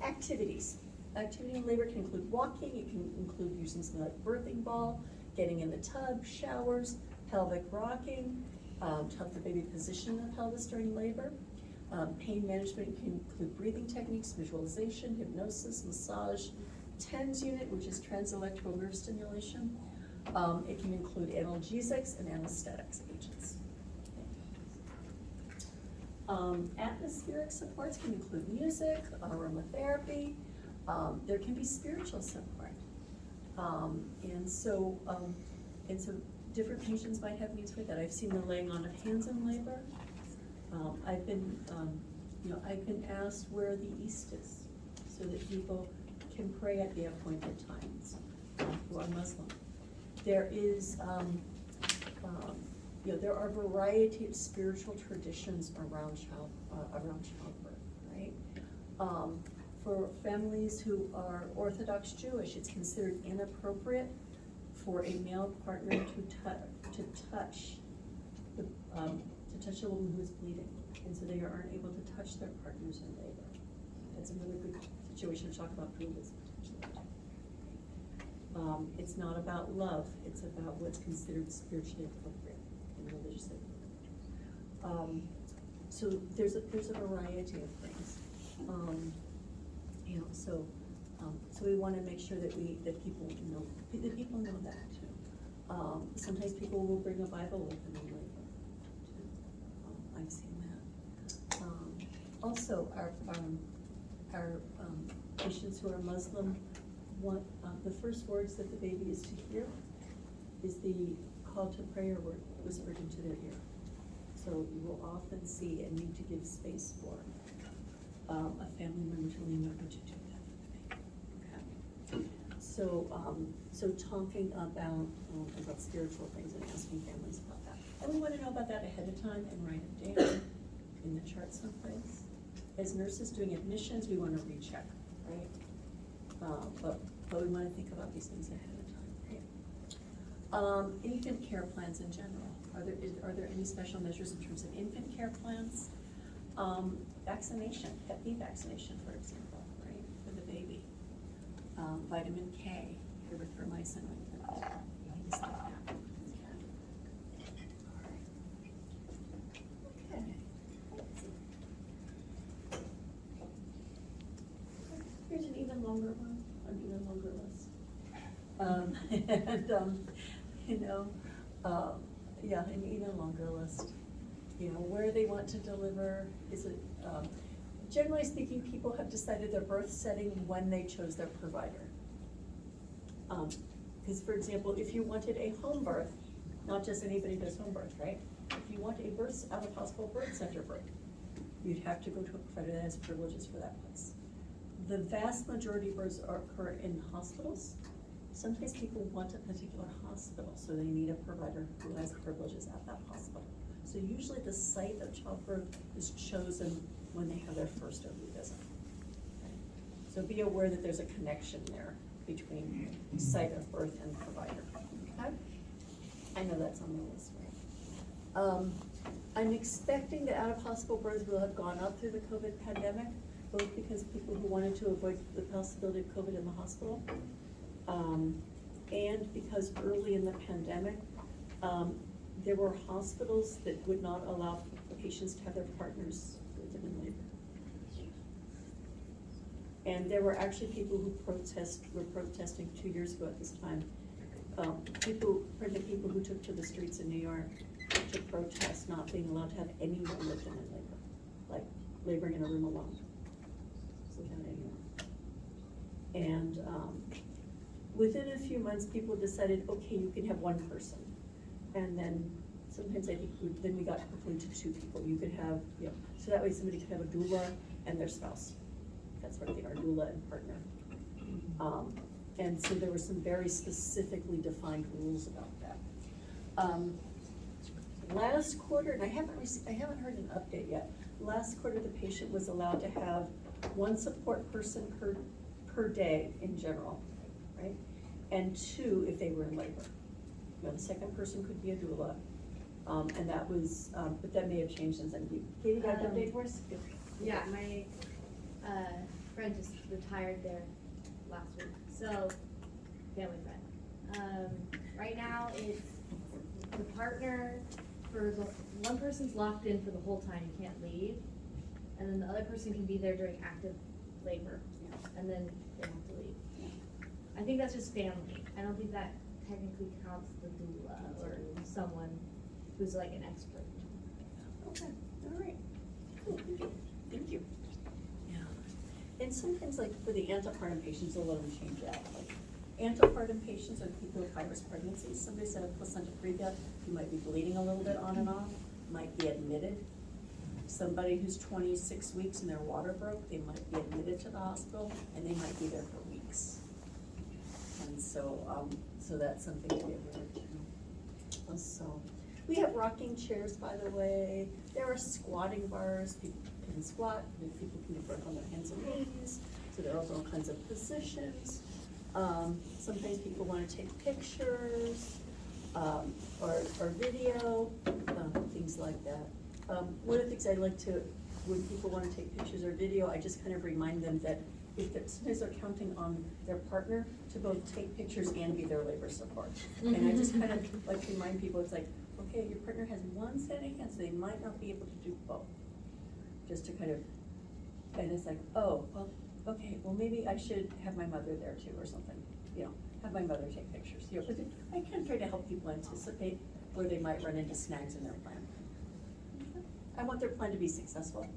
Activities. Activity in labor can include walking. It can include using something like birthing ball, getting in the tub, showers. pelvic rocking, to help the baby position the pelvis during labor. Pain management can include breathing techniques, visualization, hypnosis, massage, TENS unit, which is transelectrical nerve stimulation. It can include analgesics and anesthetics agents. Atmospheric supports can include music, aromatherapy. There can be spiritual support. And so different patients might have needs for that. I've seen the laying on of hands in labor. I've been asked where the east is, so that people can pray at the appointed times, who are Muslim. There is, there are a variety of spiritual traditions around childbirth, right? For families who are Orthodox Jewish, it's considered inappropriate for a male partner to touch a woman who is bleeding, and so they aren't able to touch their partners in labor. That's another good situation to talk about previous potentially. It's not about love, it's about what's considered spiritually appropriate and religiously appropriate. So there's a variety of things. So we want to make sure that people know that too. Sometimes people will bring a Bible with them in labor too. I've seen that. Also, our patients who are Muslim want the first words that the baby is to hear is the call to prayer word whispered into their ear. So you will often see and need to give space for a family member to lean over to do that for the baby. Okay. So talking about spiritual things and asking families about that. And we want to know about that ahead of time and write it down in the chart someplace. As nurses doing admissions, we want to recheck, right? But we want to think about these things ahead of time, right? Infant care plans in general. Are there any special measures in terms of infant care plans? Vaccination, Hep B vaccination, for example, right, for the baby. Vitamin K, erythromycin, things like that. Okay. Here's an even longer one, an even longer list. An even longer list. Where they want to deliver, is it, generally speaking, people have decided their birth setting when they chose their provider. Because for example, if you wanted a home birth, not just anybody does home birth, right? If you want a out of hospital birth center birth, you'd have to go to a provider that has privileges for that place. The vast majority of births occur in hospitals. Sometimes people want a particular hospital, so they need a provider who has privileges at that hospital. So usually the site of childbirth is chosen when they have their first OB visit. Okay? So be aware that there's a connection there between site of birth and provider. Okay? I know that's on the list, right? I'm expecting that out-of-hospital births will have gone up through the COVID pandemic, both because people who wanted to avoid the possibility of COVID in the hospital, and because early in the pandemic, there were hospitals that would not allow patients to have their partners with them in labor. And there were actually people who were protesting 2 years ago at this time. Pregnant people who took to the streets in New York to protest not being allowed to have anyone with them in labor, like laboring in a room alone, without anyone. And within a few months, people decided, okay, you can have one person. And then sometimes I think we got quickly to 2 people. You could have, so that way somebody could have a doula and their spouse. That's sort of our doula and partner. And so there were some very specifically defined rules about that. Last quarter, and I haven't heard an update yet. Last quarter, the patient was allowed to have 1 support person per day in general, right? And 2 if they were in labor. The second person could be a doula, and that was, but that may have changed since then. Katie, got an update for us? Yeah, my friend just retired there last week, so family friend. Right now it's the partner, one person's locked in for the whole time, you can't leave. And then the other person can be there during active labor, and then they have to leave. I think that's just family. I don't think that technically counts the doula or someone who's like an expert. Okay, all right. Cool, thank you. Yeah. And sometimes like for the antepartum patients, a lot of them change out. Like antepartum patients are people with high-risk pregnancies. Somebody said a placenta previa, you might be bleeding a little bit on and off, might be admitted. Somebody who's 26 weeks and their water broke, they might be admitted to the hospital and they might be there for weeks. And so, so that's something to be aware of too. So, we have rocking chairs, by the way. There are squatting bars. People can squat. People can work on their hands and knees. So there are all kinds of positions. Sometimes people want to take pictures or video, things like that. One of the things I like to, when people want to take pictures or video, I just kind of remind them that if sometimes they're counting on their partner to both take pictures and be their labor support. And I just kind of like to remind people, it's like, okay, your partner has one set of hands, so they might not be able to do both. Just to kind of, and it's like, oh, well, okay, well maybe I should have my mother there too or something, you know, have my mother take pictures. You know, but I kind of try to help people anticipate where they might run into snags in their plan. I want their plan to be successful.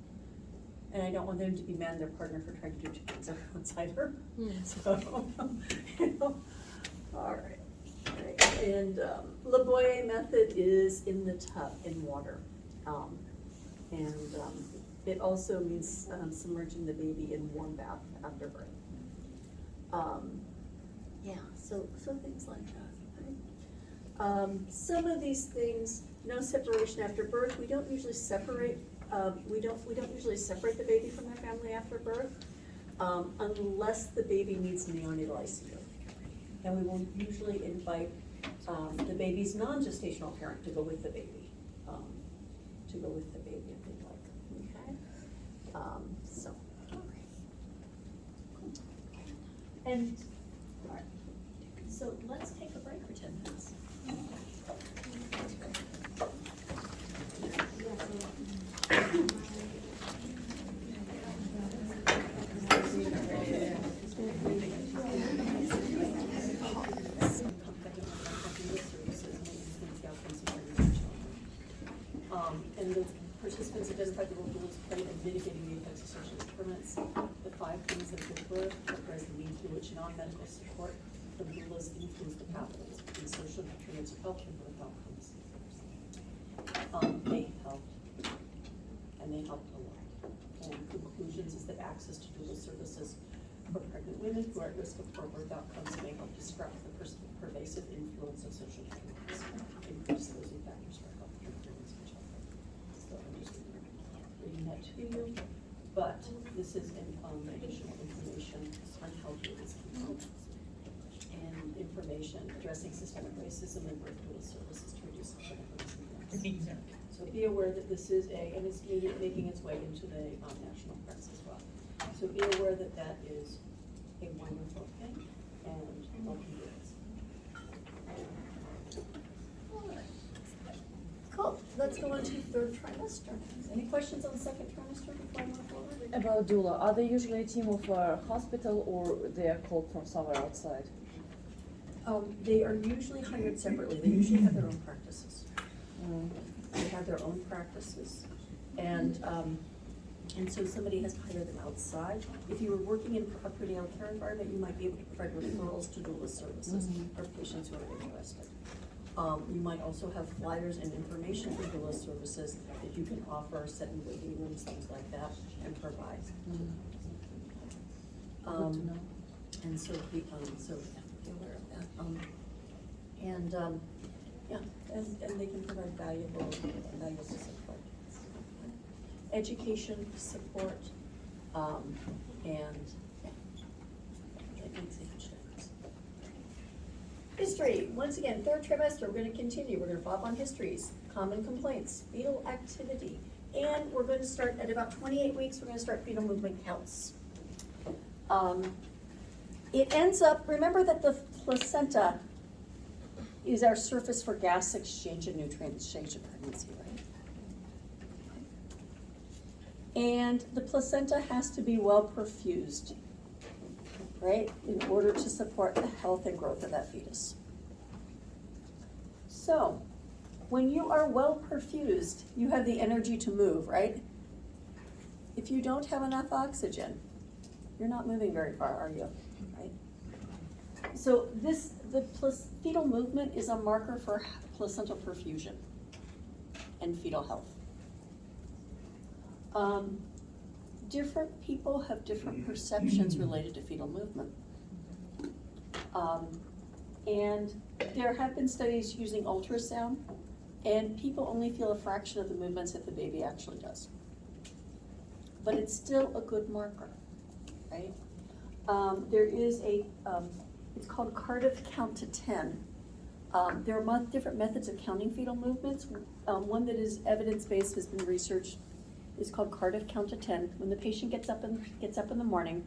And I don't want them to be mad at their partner for trying to do two things outside her. So, you know, all right. And Laboyer method is in the tub, in water. It also means submerging the baby in warm bath after birth. Yeah, so things like that. Right? Some of these things, no separation after birth. We don't usually separate. We don't usually separate the baby from their family after birth, unless the baby needs neonatal ICU. And we will usually invite the baby's non-gestational parent to go with the baby, if they'd like. Okay. So. And all right. So let's take a break for 10 minutes. And the participants identified the role doulas played in mitigating the effects of social determinants. The 5 things that give birth comprise the means through which non-medical support from doulas influence the pathways in social determinants of health and birth outcomes. They helped, and they helped a lot. And conclusions is that access to doula services for pregnant women who are at risk of poor birth outcomes may help disrupt the pervasive influence of social determinants and predisposing factors for health care improvements for children. So I'm just reading that to you, but this is additional information on how doulas can help and information addressing systemic racism and birth doula services to reduce clinical risk. So be aware that this is and it's making its way into the national press as well. So be aware that that is a wonderful thing, and welcome to it. All right. Cool. Let's go on to third trimester. Any questions on the second trimester before I move forward? About doula, are they usually a team of a hospital or they are called from somewhere outside? They are usually hired separately. They usually have their own practices. They have their own practices, and so somebody has to hire them outside. If you were working in a prenatal care environment, you might be able to provide referrals to doula services for patients who are interested. You might also have flyers and information for doula services that you can offer, set in waiting rooms, things like that, and provide. And so be aware of that. And they can provide valuable support. Education, support, and it makes a huge difference. History, once again, third trimester, we're gonna continue. We're gonna follow up on histories, common complaints, fetal activity, and we're gonna start at about 28 weeks, we're gonna start fetal movement counts. It ends up, remember that the placenta is our surface for gas exchange and nutrient exchange in pregnancy, right? And the placenta has to be well perfused, right, in order to support the health and growth of that fetus. So, when you are well perfused, you have the energy to move, right? If you don't have enough oxygen, you're not moving very far, are you? Right? So the fetal movement is a marker for placental perfusion and fetal health. Different people have different perceptions related to fetal movement. And there have been studies using ultrasound, and people only feel a fraction of the movements that the baby actually does. But it's still a good marker, right? There is it's called Cardiff count to 10. There are different methods of counting fetal movements. One that is evidence-based, has been researched, is called Cardiff count to 10. When the patient gets up in the morning,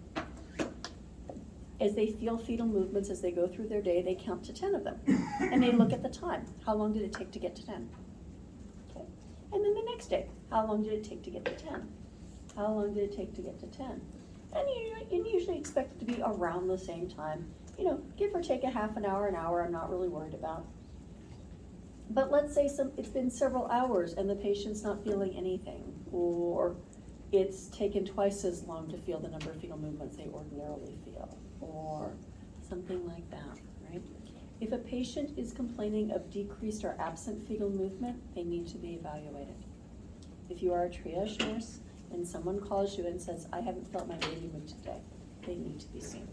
as they feel fetal movements as they go through their day, they count to 10 of them. And they look at the time. How long did it take to get to 10? Okay. And then the next day, how long did it take to get to 10? How long did it take to get to 10? And you usually expect it to be around the same time. You know, give or take a half an hour, I'm not really worried about. But let's say it's been several hours and the patient's not feeling anything, or it's taken twice as long to feel the number of fetal movements they ordinarily feel, or something like that, right? If a patient is complaining of decreased or absent fetal movement, they need to be evaluated. If you are a triage nurse and someone calls you and says, I haven't felt my baby move today, they need to be seen.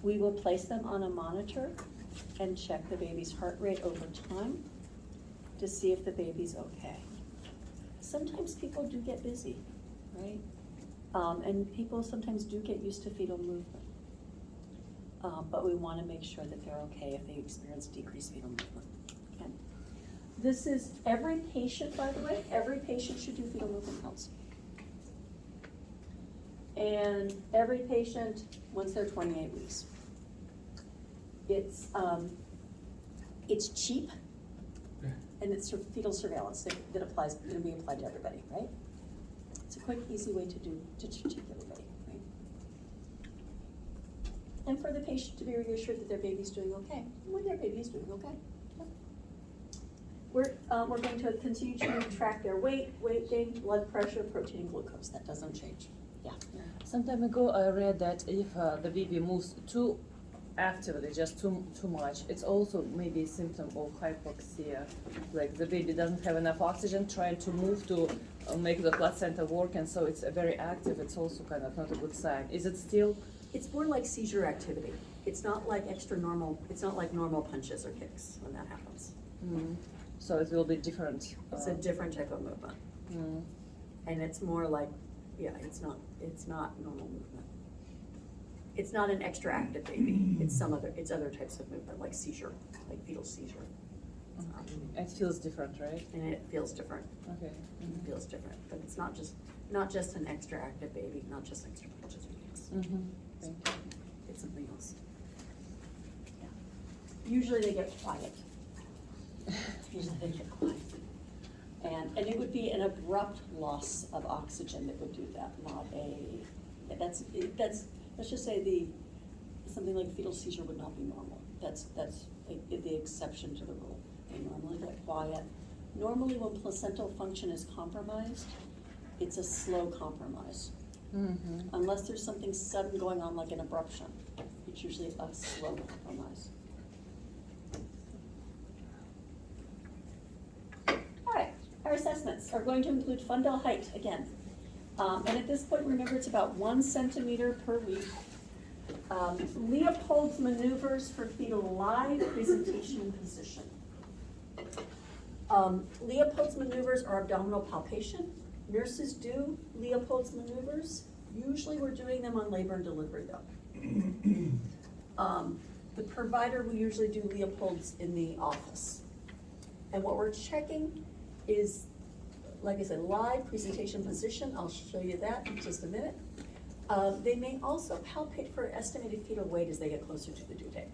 We will place them on a monitor and check the baby's heart rate over time to see if the baby's okay. Sometimes people do get busy, right? And people sometimes do get used to fetal movement. But we want to make sure that they're okay if they experience decreased fetal movement. Okay. This is every patient, by the way, every patient should do fetal movement counts. And every patient, once they're 28 weeks. It's cheap, and it's fetal surveillance that applies, going to be applied to everybody, right? It's a quick, easy way to check everybody, right? And for the patient to be reassured that their baby's doing okay, when their baby's doing okay. Yeah. We're going to continue to track their weight gain, blood pressure, protein, and glucose. That doesn't change. Yeah. Some time ago, I read that if the baby moves too actively, just too much, it's also maybe a symptom of hypoxia. Like the baby doesn't have enough oxygen, trying to move to make the placenta work, and so it's very active. It's also kind of not a good sign. Is it still? It's more like seizure activity. It's not like normal. It's not like normal punches or kicks when that happens. Mm. So it will be different. It's a different type of movement. Mm. And it's more like, it's not normal movement. It's not an extra active baby. It's other types of movement, like seizure, like fetal seizure. It feels different, right? And it feels different. Okay. It feels different, but it's not just an extra active baby, not just extra punches or kicks. Mm-hmm. Thank you. It's something else. Yeah. Usually they get quiet. And it would be an abrupt loss of oxygen that would do that, not let's just say something like fetal seizure would not be normal. That's the exception to the rule. They normally get quiet. Normally when placental function is compromised, it's a slow compromise. Mm-hmm. Unless there's something sudden going on like an abruption, it's usually a slow compromise. All right, our assessments are going to include fundal height again. And at this point, remember, it's about 1 centimeter per week. Leopold's maneuvers for fetal lie, presentation, and position. Leopold's maneuvers are abdominal palpation. Nurses do Leopold's maneuvers. Usually we're doing them on labor and delivery though. The provider will usually do Leopold's in the office. And what we're checking is, like I said, lie, presentation, position. I'll show you that in just a minute. They may also palpate for estimated fetal weight as they get closer to the due date.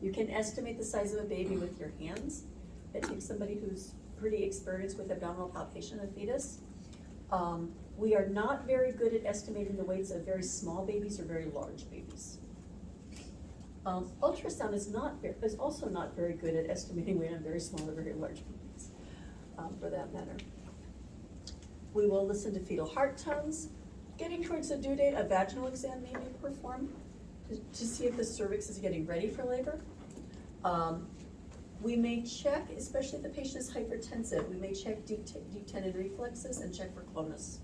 You can estimate the size of a baby with your hands. It takes somebody who's pretty experienced with abdominal palpation of fetus. We are not very good at estimating the weights of very small babies or very large babies. Ultrasound is also not very good at estimating weight on very small or very large babies, for that matter. We will listen to fetal heart tones. Getting towards the due date, a vaginal exam may be performed to see if the cervix is getting ready for labor. We may check, especially if the patient is hypertensive, we may check deep tendon reflexes and check for clonus.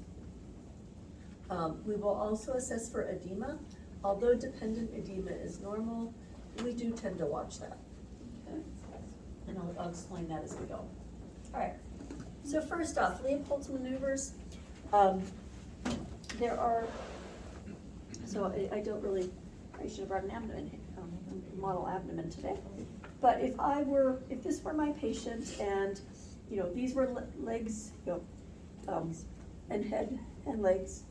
We will also assess for edema. Although dependent edema is normal, we do tend to watch that. Okay? And I'll explain that as we go. All right. So first off, Leopold's maneuvers. There are, so I don't really, I should have brought an abdomen, model abdomen today. But if this were my patient and, these were legs, and head and legs,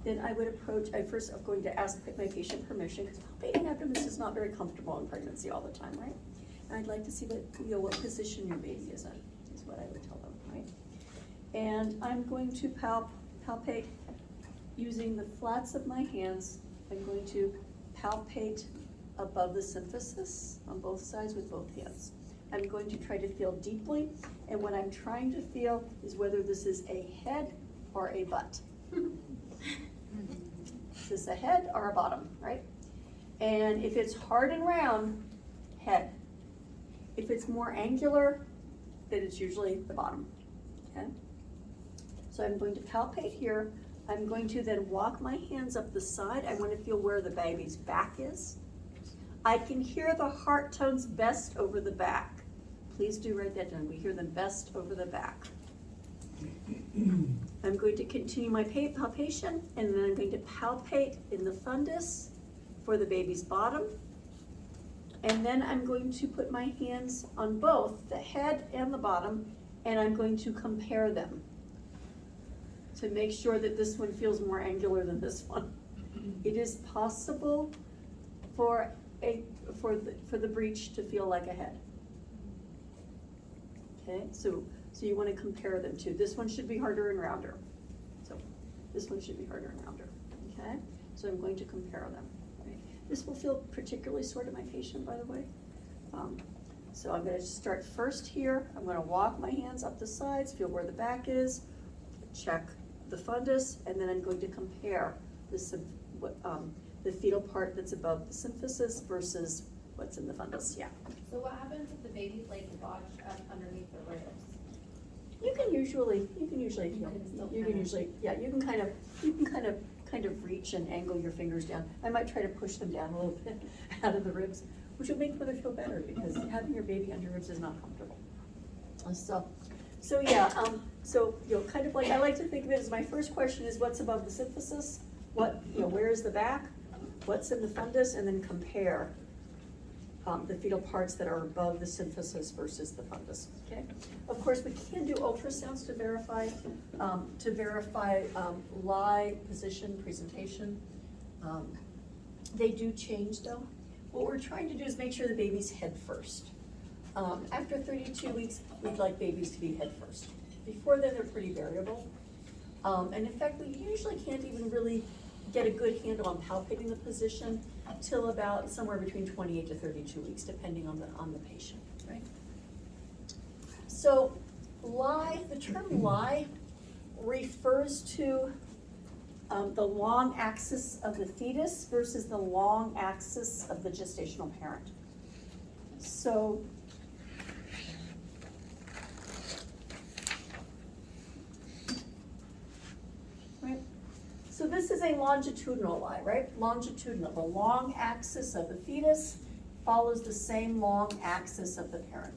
then I would approach, I'm going to ask my patient permission, because palpating abdomens is not very comfortable in pregnancy all the time, right? And I'd like to see what position your baby is in, is what I would tell them, right? And I'm going to palpate using the flats of my hands. I'm going to palpate above the symphysis on both sides with both hands. I'm going to try to feel deeply, and what I'm trying to feel is whether this is a head or a butt. Is this a head or a bottom, right? And if it's hard and round, head. If it's more angular, then it's usually the bottom, okay? So I'm going to palpate here. I'm going to then walk my hands up the side. I want to feel where the baby's back is. I can hear the heart tones best over the back. Please do write that down. We hear them best over the back. I'm going to continue my palpation, and then I'm going to palpate in the fundus for the baby's bottom. And then I'm going to put my hands on both the head and the bottom, and I'm going to compare them to make sure that this one feels more angular than this one. It is possible for the breech to feel like a head. Okay, so you want to compare them too. This one should be harder and rounder. So this one should be harder and rounder. Okay, so I'm going to compare them. Right? This will feel particularly sore to my patient, by the way. So I'm going to start first here. I'm going to walk my hands up the sides, feel where the back is, check the fundus, and then I'm going to compare the fetal part that's above the symphysis versus what's in the fundus. Yeah. So what happens if the baby's like lodged up underneath the ribs? You can usually kind of reach and angle your fingers down. I might try to push them down a little bit out of the ribs, which will make mother feel better, because having your baby under ribs is not comfortable. So yeah, kind of like, I like to think of it as my first question is what's above the symphysis, where is the back, what's in the fundus, and then compare the fetal parts that are above the symphysis versus the fundus. Okay. Of course, we can do ultrasounds to verify lie, position, presentation. They do change though. What we're trying to do is make sure the baby's head first. After 32 weeks, we'd like babies to be head first. Before then, they're pretty variable. And in fact, we usually can't even really get a good handle on palpating the position till about somewhere between 28 to 32 weeks, depending on the patient, right? So the term lie refers to the long axis of the fetus versus the long axis of the gestational parent. So So this is a longitudinal lie, right? Longitudinal, the long axis of the fetus follows the same long axis of the parent.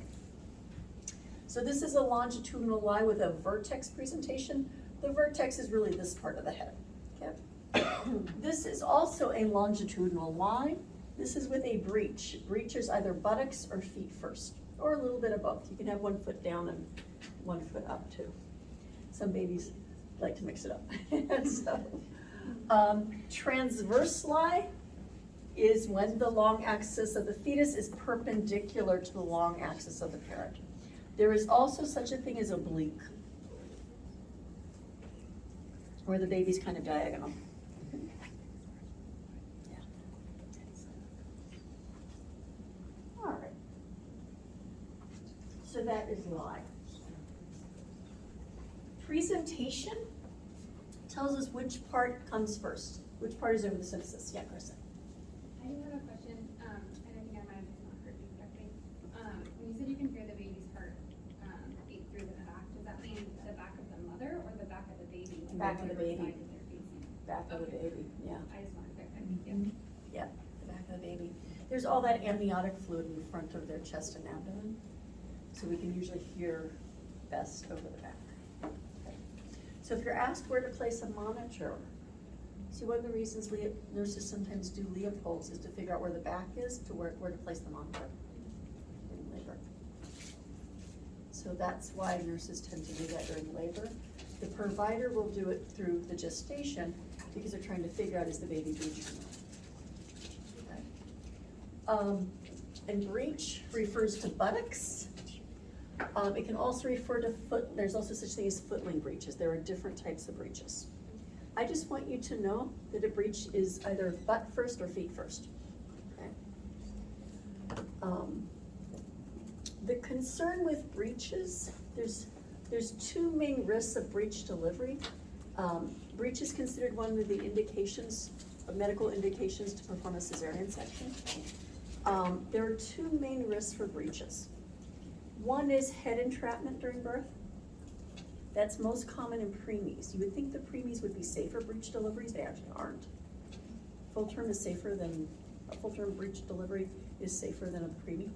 So this is a longitudinal lie with a vertex presentation. The vertex is really this part of the head, okay? This is also a longitudinal lie. This is with a breech. Breech is either buttocks or feet first, or a little bit of both. You can have 1 foot down and 1 foot up too. Some babies like to mix it up. So, transverse lie is when the long axis of the fetus is perpendicular to the long axis of the parent. There is also such a thing as oblique, where the baby's kind of diagonal. Yeah. All right. So that is live. Presentation tells us which part comes first, which part is over the synthesis. Yeah, Kristen. I do have a question, and I think I might have not heard you correctly. When you said you can hear the baby's heart beat through the back, does that mean the back of the mother or the back of the baby? Like Back of the whatever baby. side that they're facing? Back of the Okay. baby, yeah. I just wanted to clarify, thank you. Yeah, the back of the baby. There's all that amniotic fluid in the front of their chest and abdomen, so we can usually hear best over the back. Okay. So if you're asked where to place a monitor, see, one of the reasons nurses sometimes do Leopold's is to figure out where the back is, to where to place the monitor in labor. So that's why nurses tend to do that during labor. The provider will do it through the gestation because they're trying to figure out, is the baby breech or not? Okay. And breech refers to buttocks. It can also refer to foot. There's also such thing as footling breeches. There are different types of breeches. I just want you to know that a breech is either butt first or feet first. Okay. The concern with breeches, there's two main risks of breech delivery. Breech is considered one of the indications, medical indications to perform a cesarean section. There are two main risks for breeches. One is head entrapment during birth. That's most common in preemies. You would think the preemies would be safer breech deliveries, they actually aren't. A full-term breech delivery is safer than a preemie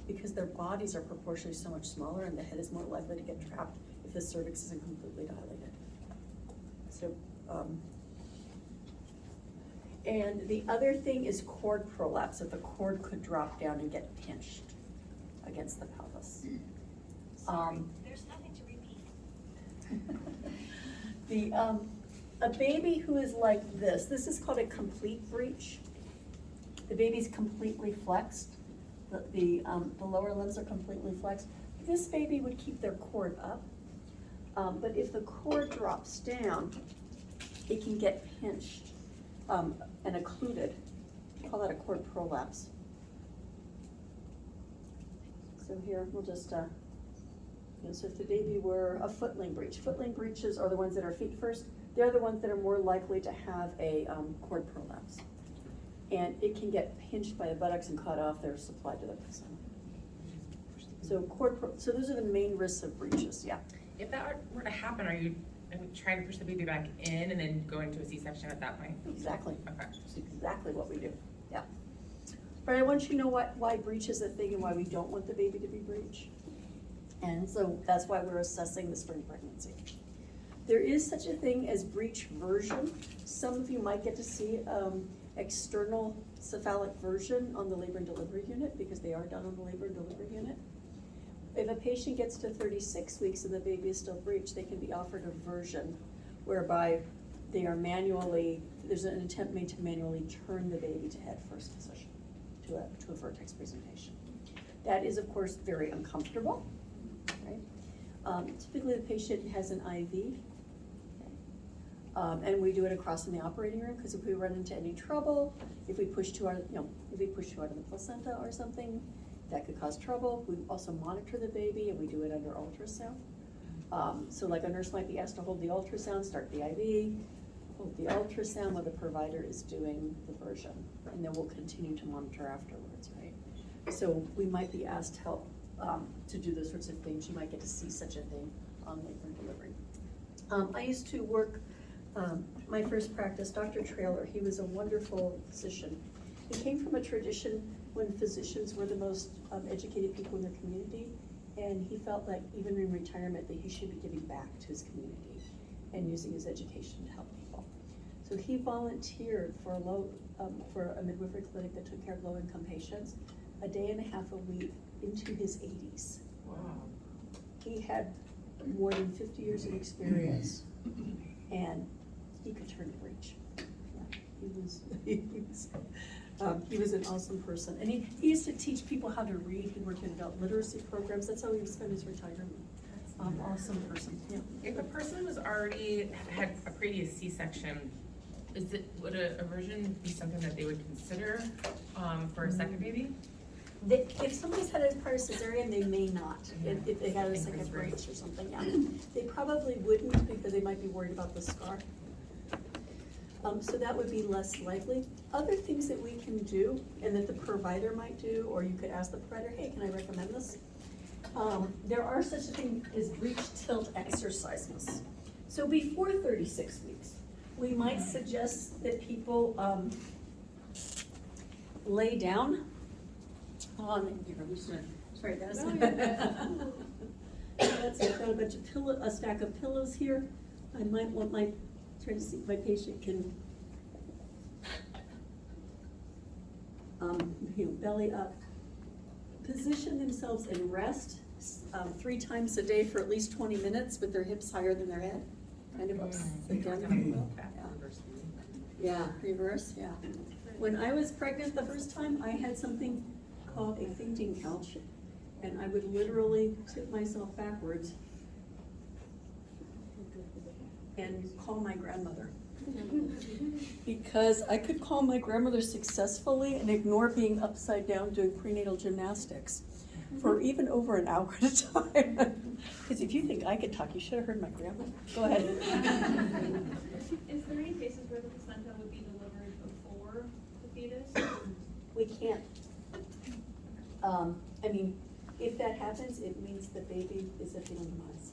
because their bodies are proportionally so much smaller and the head is more likely to get trapped if the cervix isn't completely dilated. So, and the other thing is cord prolapse, that the cord could drop down and get pinched against the pelvis. There's nothing to repeat. A baby who is like this is called a complete breech. The baby's completely flexed. The lower limbs are completely flexed. This baby would keep their cord up, but if the cord drops down, it can get pinched and occluded. We call that a cord prolapse. So here, we'll just, so if the baby were a footling breeches are the ones that are feet first. They're the ones that are more likely to have a cord prolapse. And it can get pinched by the buttocks and cut off their supply to the placenta. So those are the main risks of breeches, yeah. If that were to happen, are you trying to push the baby back in and then go into a C-section at that point? Exactly. Okay. That's exactly what we do, yeah. But I want you to know why breech is a thing and why we don't want the baby to be breech. And so that's why we're assessing the spring pregnancy. There is such a thing as breech version. Some of you might get to see external cephalic version on the labor and delivery unit because they are done on the labor and delivery unit. If a patient gets to 36 weeks and the baby is still breech, they can be offered a version whereby they are there's an attempt made to manually turn the baby to head first position to a vertex presentation. That is, of course, very uncomfortable, right? Typically the patient has an IV, and we do it across in the operating room because if we run into any trouble, if we push too hard, if we push too hard on the placenta or something, that could cause trouble. We also monitor the baby and we do it under ultrasound. So like a nurse might be asked to hold the ultrasound, start the IV, hold the ultrasound while the provider is doing the version, and then we'll continue to monitor afterwards, right? So we might be asked help to do those sorts of things. You might get to see such a thing on labor and delivery. I used to work, my first practice, Dr. Traylor, he was a wonderful physician. He came from a tradition when physicians were the most educated people in their community, and he felt like even in retirement that he should be giving back to his community and using his education to help people. So he volunteered for a midwifery clinic that took care of low-income patients, a day and a half a week into his 80s. Wow. He had more than 50 years of experience, and he could turn to breech. Yeah, he was He was an awesome person, and he used to teach people how to read. He worked in adult literacy programs. That's how he spent his retirement. Awesome person, yeah. If a person was already had a previous C-section, would a aversion be something that they would consider, for a second baby? If somebody's had a prior cesarean, they may not, if they had a second breech or something, yeah. They probably wouldn't because they might be worried about the scar. So that would be less likely. Other things that we can do and that the provider might do, or you could ask the provider, hey, can I recommend this? There are such a thing as breech tilt exercises. So before 36 weeks, we might suggest that people lay down on, sorry, that's No, you're good. that's it, got a bunch of a stack of pillows here. I might want try to see if my patient can, belly up. Position themselves in rest 3 times a day for at least 20 minutes with their hips higher than their head. Kind of upside down, if you will. Yeah, reverse, yeah. When I was pregnant the first time, I had something called a fainting couch, and I would literally tip myself backwards and call my grandmother. Because I could call my grandmother successfully and ignore being upside down doing prenatal gymnastics for even over an hour at a time. Because if you think I could talk, you should have heard my grandma. Go ahead. Is there any cases where the placenta would be delivered before the fetus? We can't. I mean, if that happens, it means the baby is a fetal demise.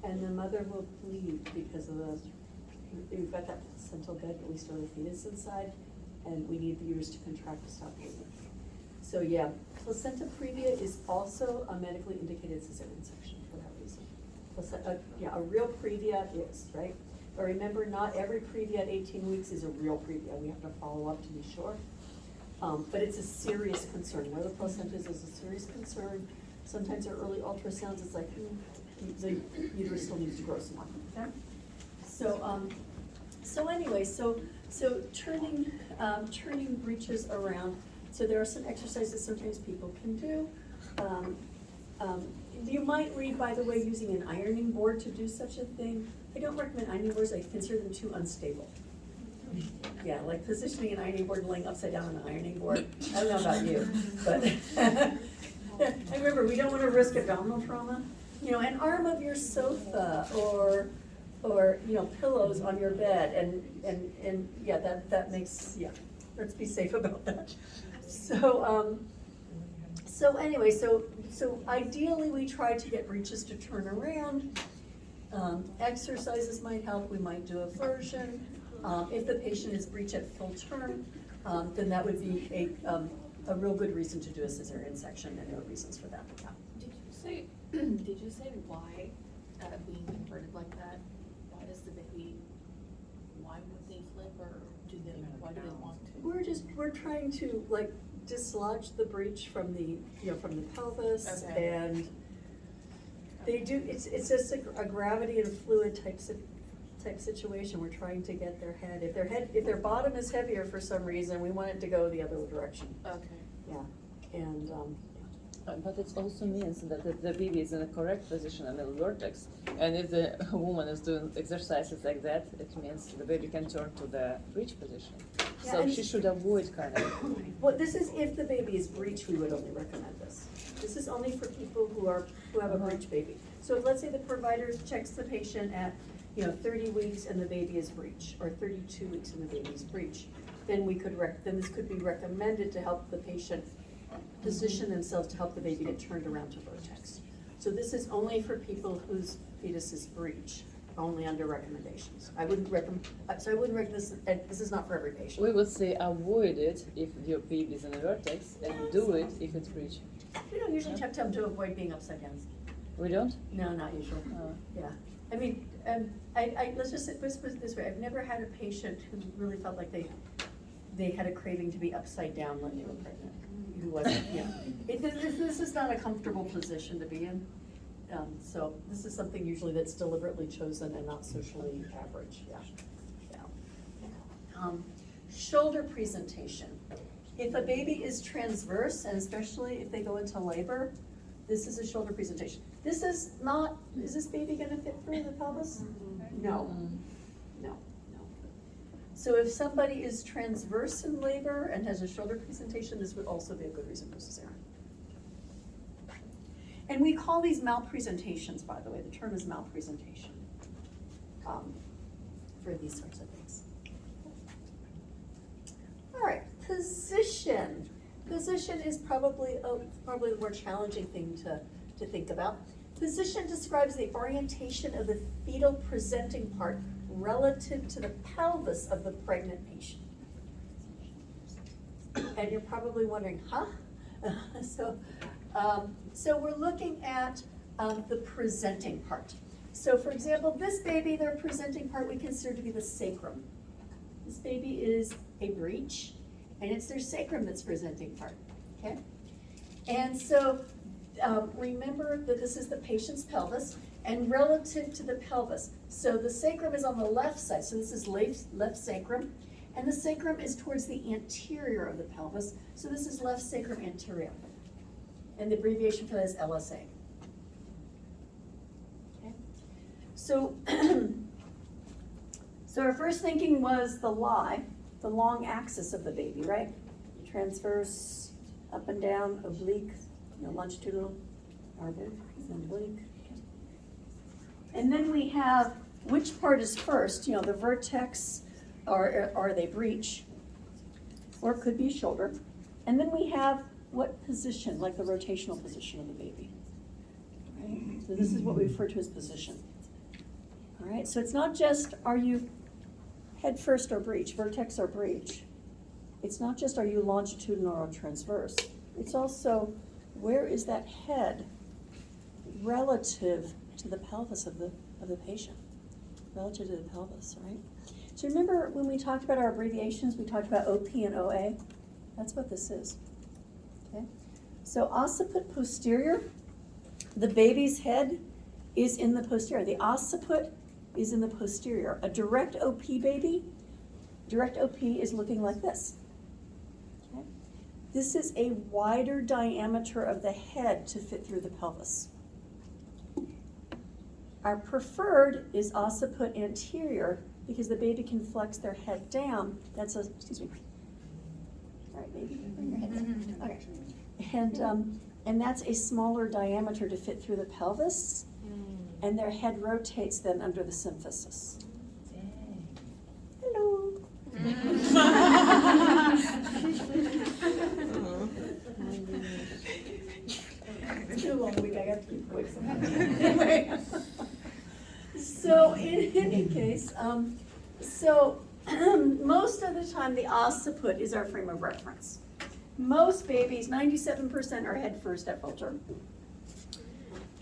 And the mother will bleed because of we've got that placental bed, but we still have a fetus inside, and we need the uterus to contract to stop bleeding. So yeah, placenta previa is also a medically indicated cesarean section for that reason. Yeah, a real previa is, right? But remember, not every previa at 18 weeks is a real previa. We have to follow up to be sure. But it's a serious concern. Where the placenta is a serious concern. Sometimes our early ultrasounds, it's like, the uterus still needs to grow some more. Okay? So anyway, so turning breeches around. So there are some exercises sometimes people can do. You might read, by the way, using an ironing board to do such a thing. I don't recommend ironing boards. I consider them too unstable. Yeah, like positioning an ironing board and laying upside down on an ironing board. I don't know about you, but I remember we don't want to risk abdominal trauma. An arm of your sofa or pillows on your bed, and yeah, that makes, yeah, let's be safe about that. So anyway, so ideally we try to get breeches to turn around. Exercises might help. We might do a version. If the patient is breech at full term, then that would be a real good reason to do a cesarean section, and there are reasons for that. Yeah. Did you say why being converted like that? Why does the baby? Why would they flip, or why do they want to? We're trying to dislodge the breech from the pelvis, Okay. and they do. It's just a gravity and fluid type situation. We're trying to get their head. If their bottom is heavier for some reason, we want it to go the other direction. Okay. Yeah, and But it also means that if the baby is in the correct position in the vertex, and if the woman is doing exercises like that, it means the baby can turn to the breech position. Yeah, So and she should avoid kind of. well, this is if the baby is breech, we would only recommend this. This is only for people who have a breech baby. So if, let's say, the provider checks the patient at 30 weeks and the baby is breech, or 32 weeks and the baby is breech, then then this could be recommended to help the patient position themselves to help the baby get turned around to vertex. So this is only for people whose fetus is breech, only under recommendations. I wouldn't recommend this, and this is not for every patient. We would say avoid it if your baby is in the vertex, and do it if it's breech. We don't usually tell them to avoid being upside down. We don't? No, not usually. Yeah. I mean, let's just put it this way. I've never had a patient who really felt like they had a craving to be upside down when they were pregnant. Who wasn't, this is not a comfortable position to be in. So this is something usually that's deliberately chosen and not socially average, yeah. shoulder presentation. If a baby is transverse, and especially if they go into labor, this is a shoulder presentation. This is not, is this baby gonna fit through the pelvis? No, no. So if somebody is transverse in labor and has a shoulder presentation, this would also be a good reason for cesarean. And we call these malpresentations, by the way. The term is malpresentation for these sorts of things. All right, position. Position is probably the more challenging thing to think about. Position describes the orientation of the fetal presenting part relative to the pelvis of the pregnant patient. And you're probably wondering, huh? So we're looking at the presenting part. So for example, this baby, their presenting part we consider to be the sacrum. This baby is a breech, and it's their sacrum that's presenting part, okay? And so remember that this is the patient's pelvis, and relative to the pelvis. So the sacrum is on the left side, so this is left sacrum, and the sacrum is towards the anterior of the pelvis, so this is left sacrum anterior. And the abbreviation for that is LSA. Okay. So, so our first thinking was the long axis of the baby, right? Transverse, up and down, oblique, longitudinal, oblique. And then we have which part is first, the vertex, or are they breech, or it could be shoulder. And then we have what position, like the rotational position of the baby. Right? So this is what we refer to as position. All right, so it's not just are you head first or breech, vertex or breech. It's not just are you longitudinal or transverse. It's also where is that head relative to the pelvis of the patient, relative to the pelvis, right? So remember when we talked about our abbreviations, we talked about OP and OA? That's what this is. Okay, so occiput posterior, the baby's head is in the posterior. The occiput is in the posterior. A direct OP baby, direct OP is looking like this. Okay, this is a wider diameter of the head to fit through the pelvis. Our preferred is occiput anterior because the baby can flex their head down. That's a, excuse me. All right, baby, bring your head down. Okay. And that's a smaller diameter to fit through the pelvis, and their head rotates then under the symphysis. Hello. It's been a long week, I got to keep quick sometimes. Anyway. So in any case, most of the time the occiput is our frame of reference. Most babies, 97% are head first at full term.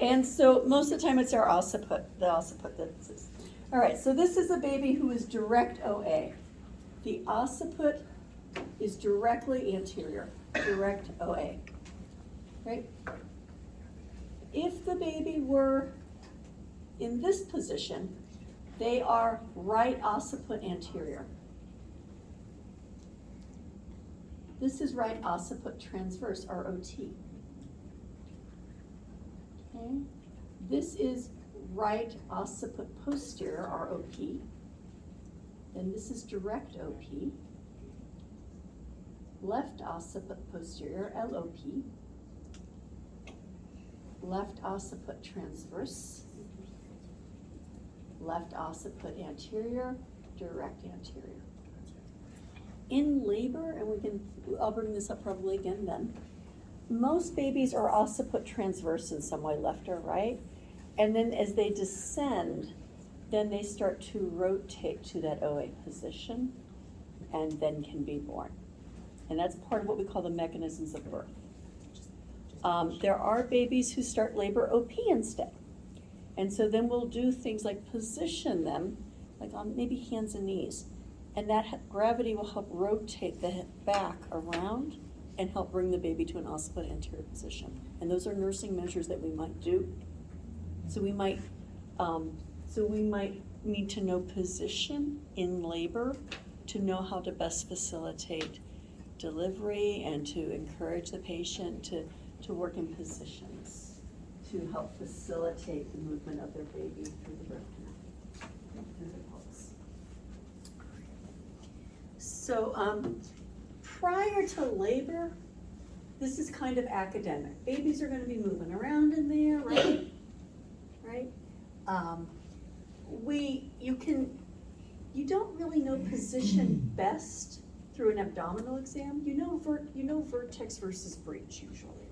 And so most of the time it's our occiput, the occiput that's this. All right, so this is a baby who is direct OA. The occiput is directly anterior, direct OA, right? If the baby were in this position, they are right occiput anterior. This is right occiput transverse, or OT. Okay. This is right occiput posterior, or OP. Then this is direct OP. Left occiput posterior, LOP. Left occiput transverse. Left occiput anterior, direct anterior. In labor, and I'll bring this up probably again then, most babies are occiput transverse in some way, left or right, and then as they descend, then they start to rotate to that OA position and then can be born. And that's part of what we call the mechanisms of birth. There are babies who start labor OP instead. And so then we'll do things like position them, like on maybe hands and knees. And that gravity will help rotate the head back around and help bring the baby to an occiput anterior position. And those are nursing measures that we might do. So we might need to know position in labor to know how to best facilitate delivery and to encourage the patient to work in positions to help facilitate the movement of their baby through the birth canal. Through the pelvis. So, prior to labor, this is kind of academic. Babies are gonna be moving around in there, right? Right? You don't really know position best through an abdominal exam. You know vertex versus breech usually,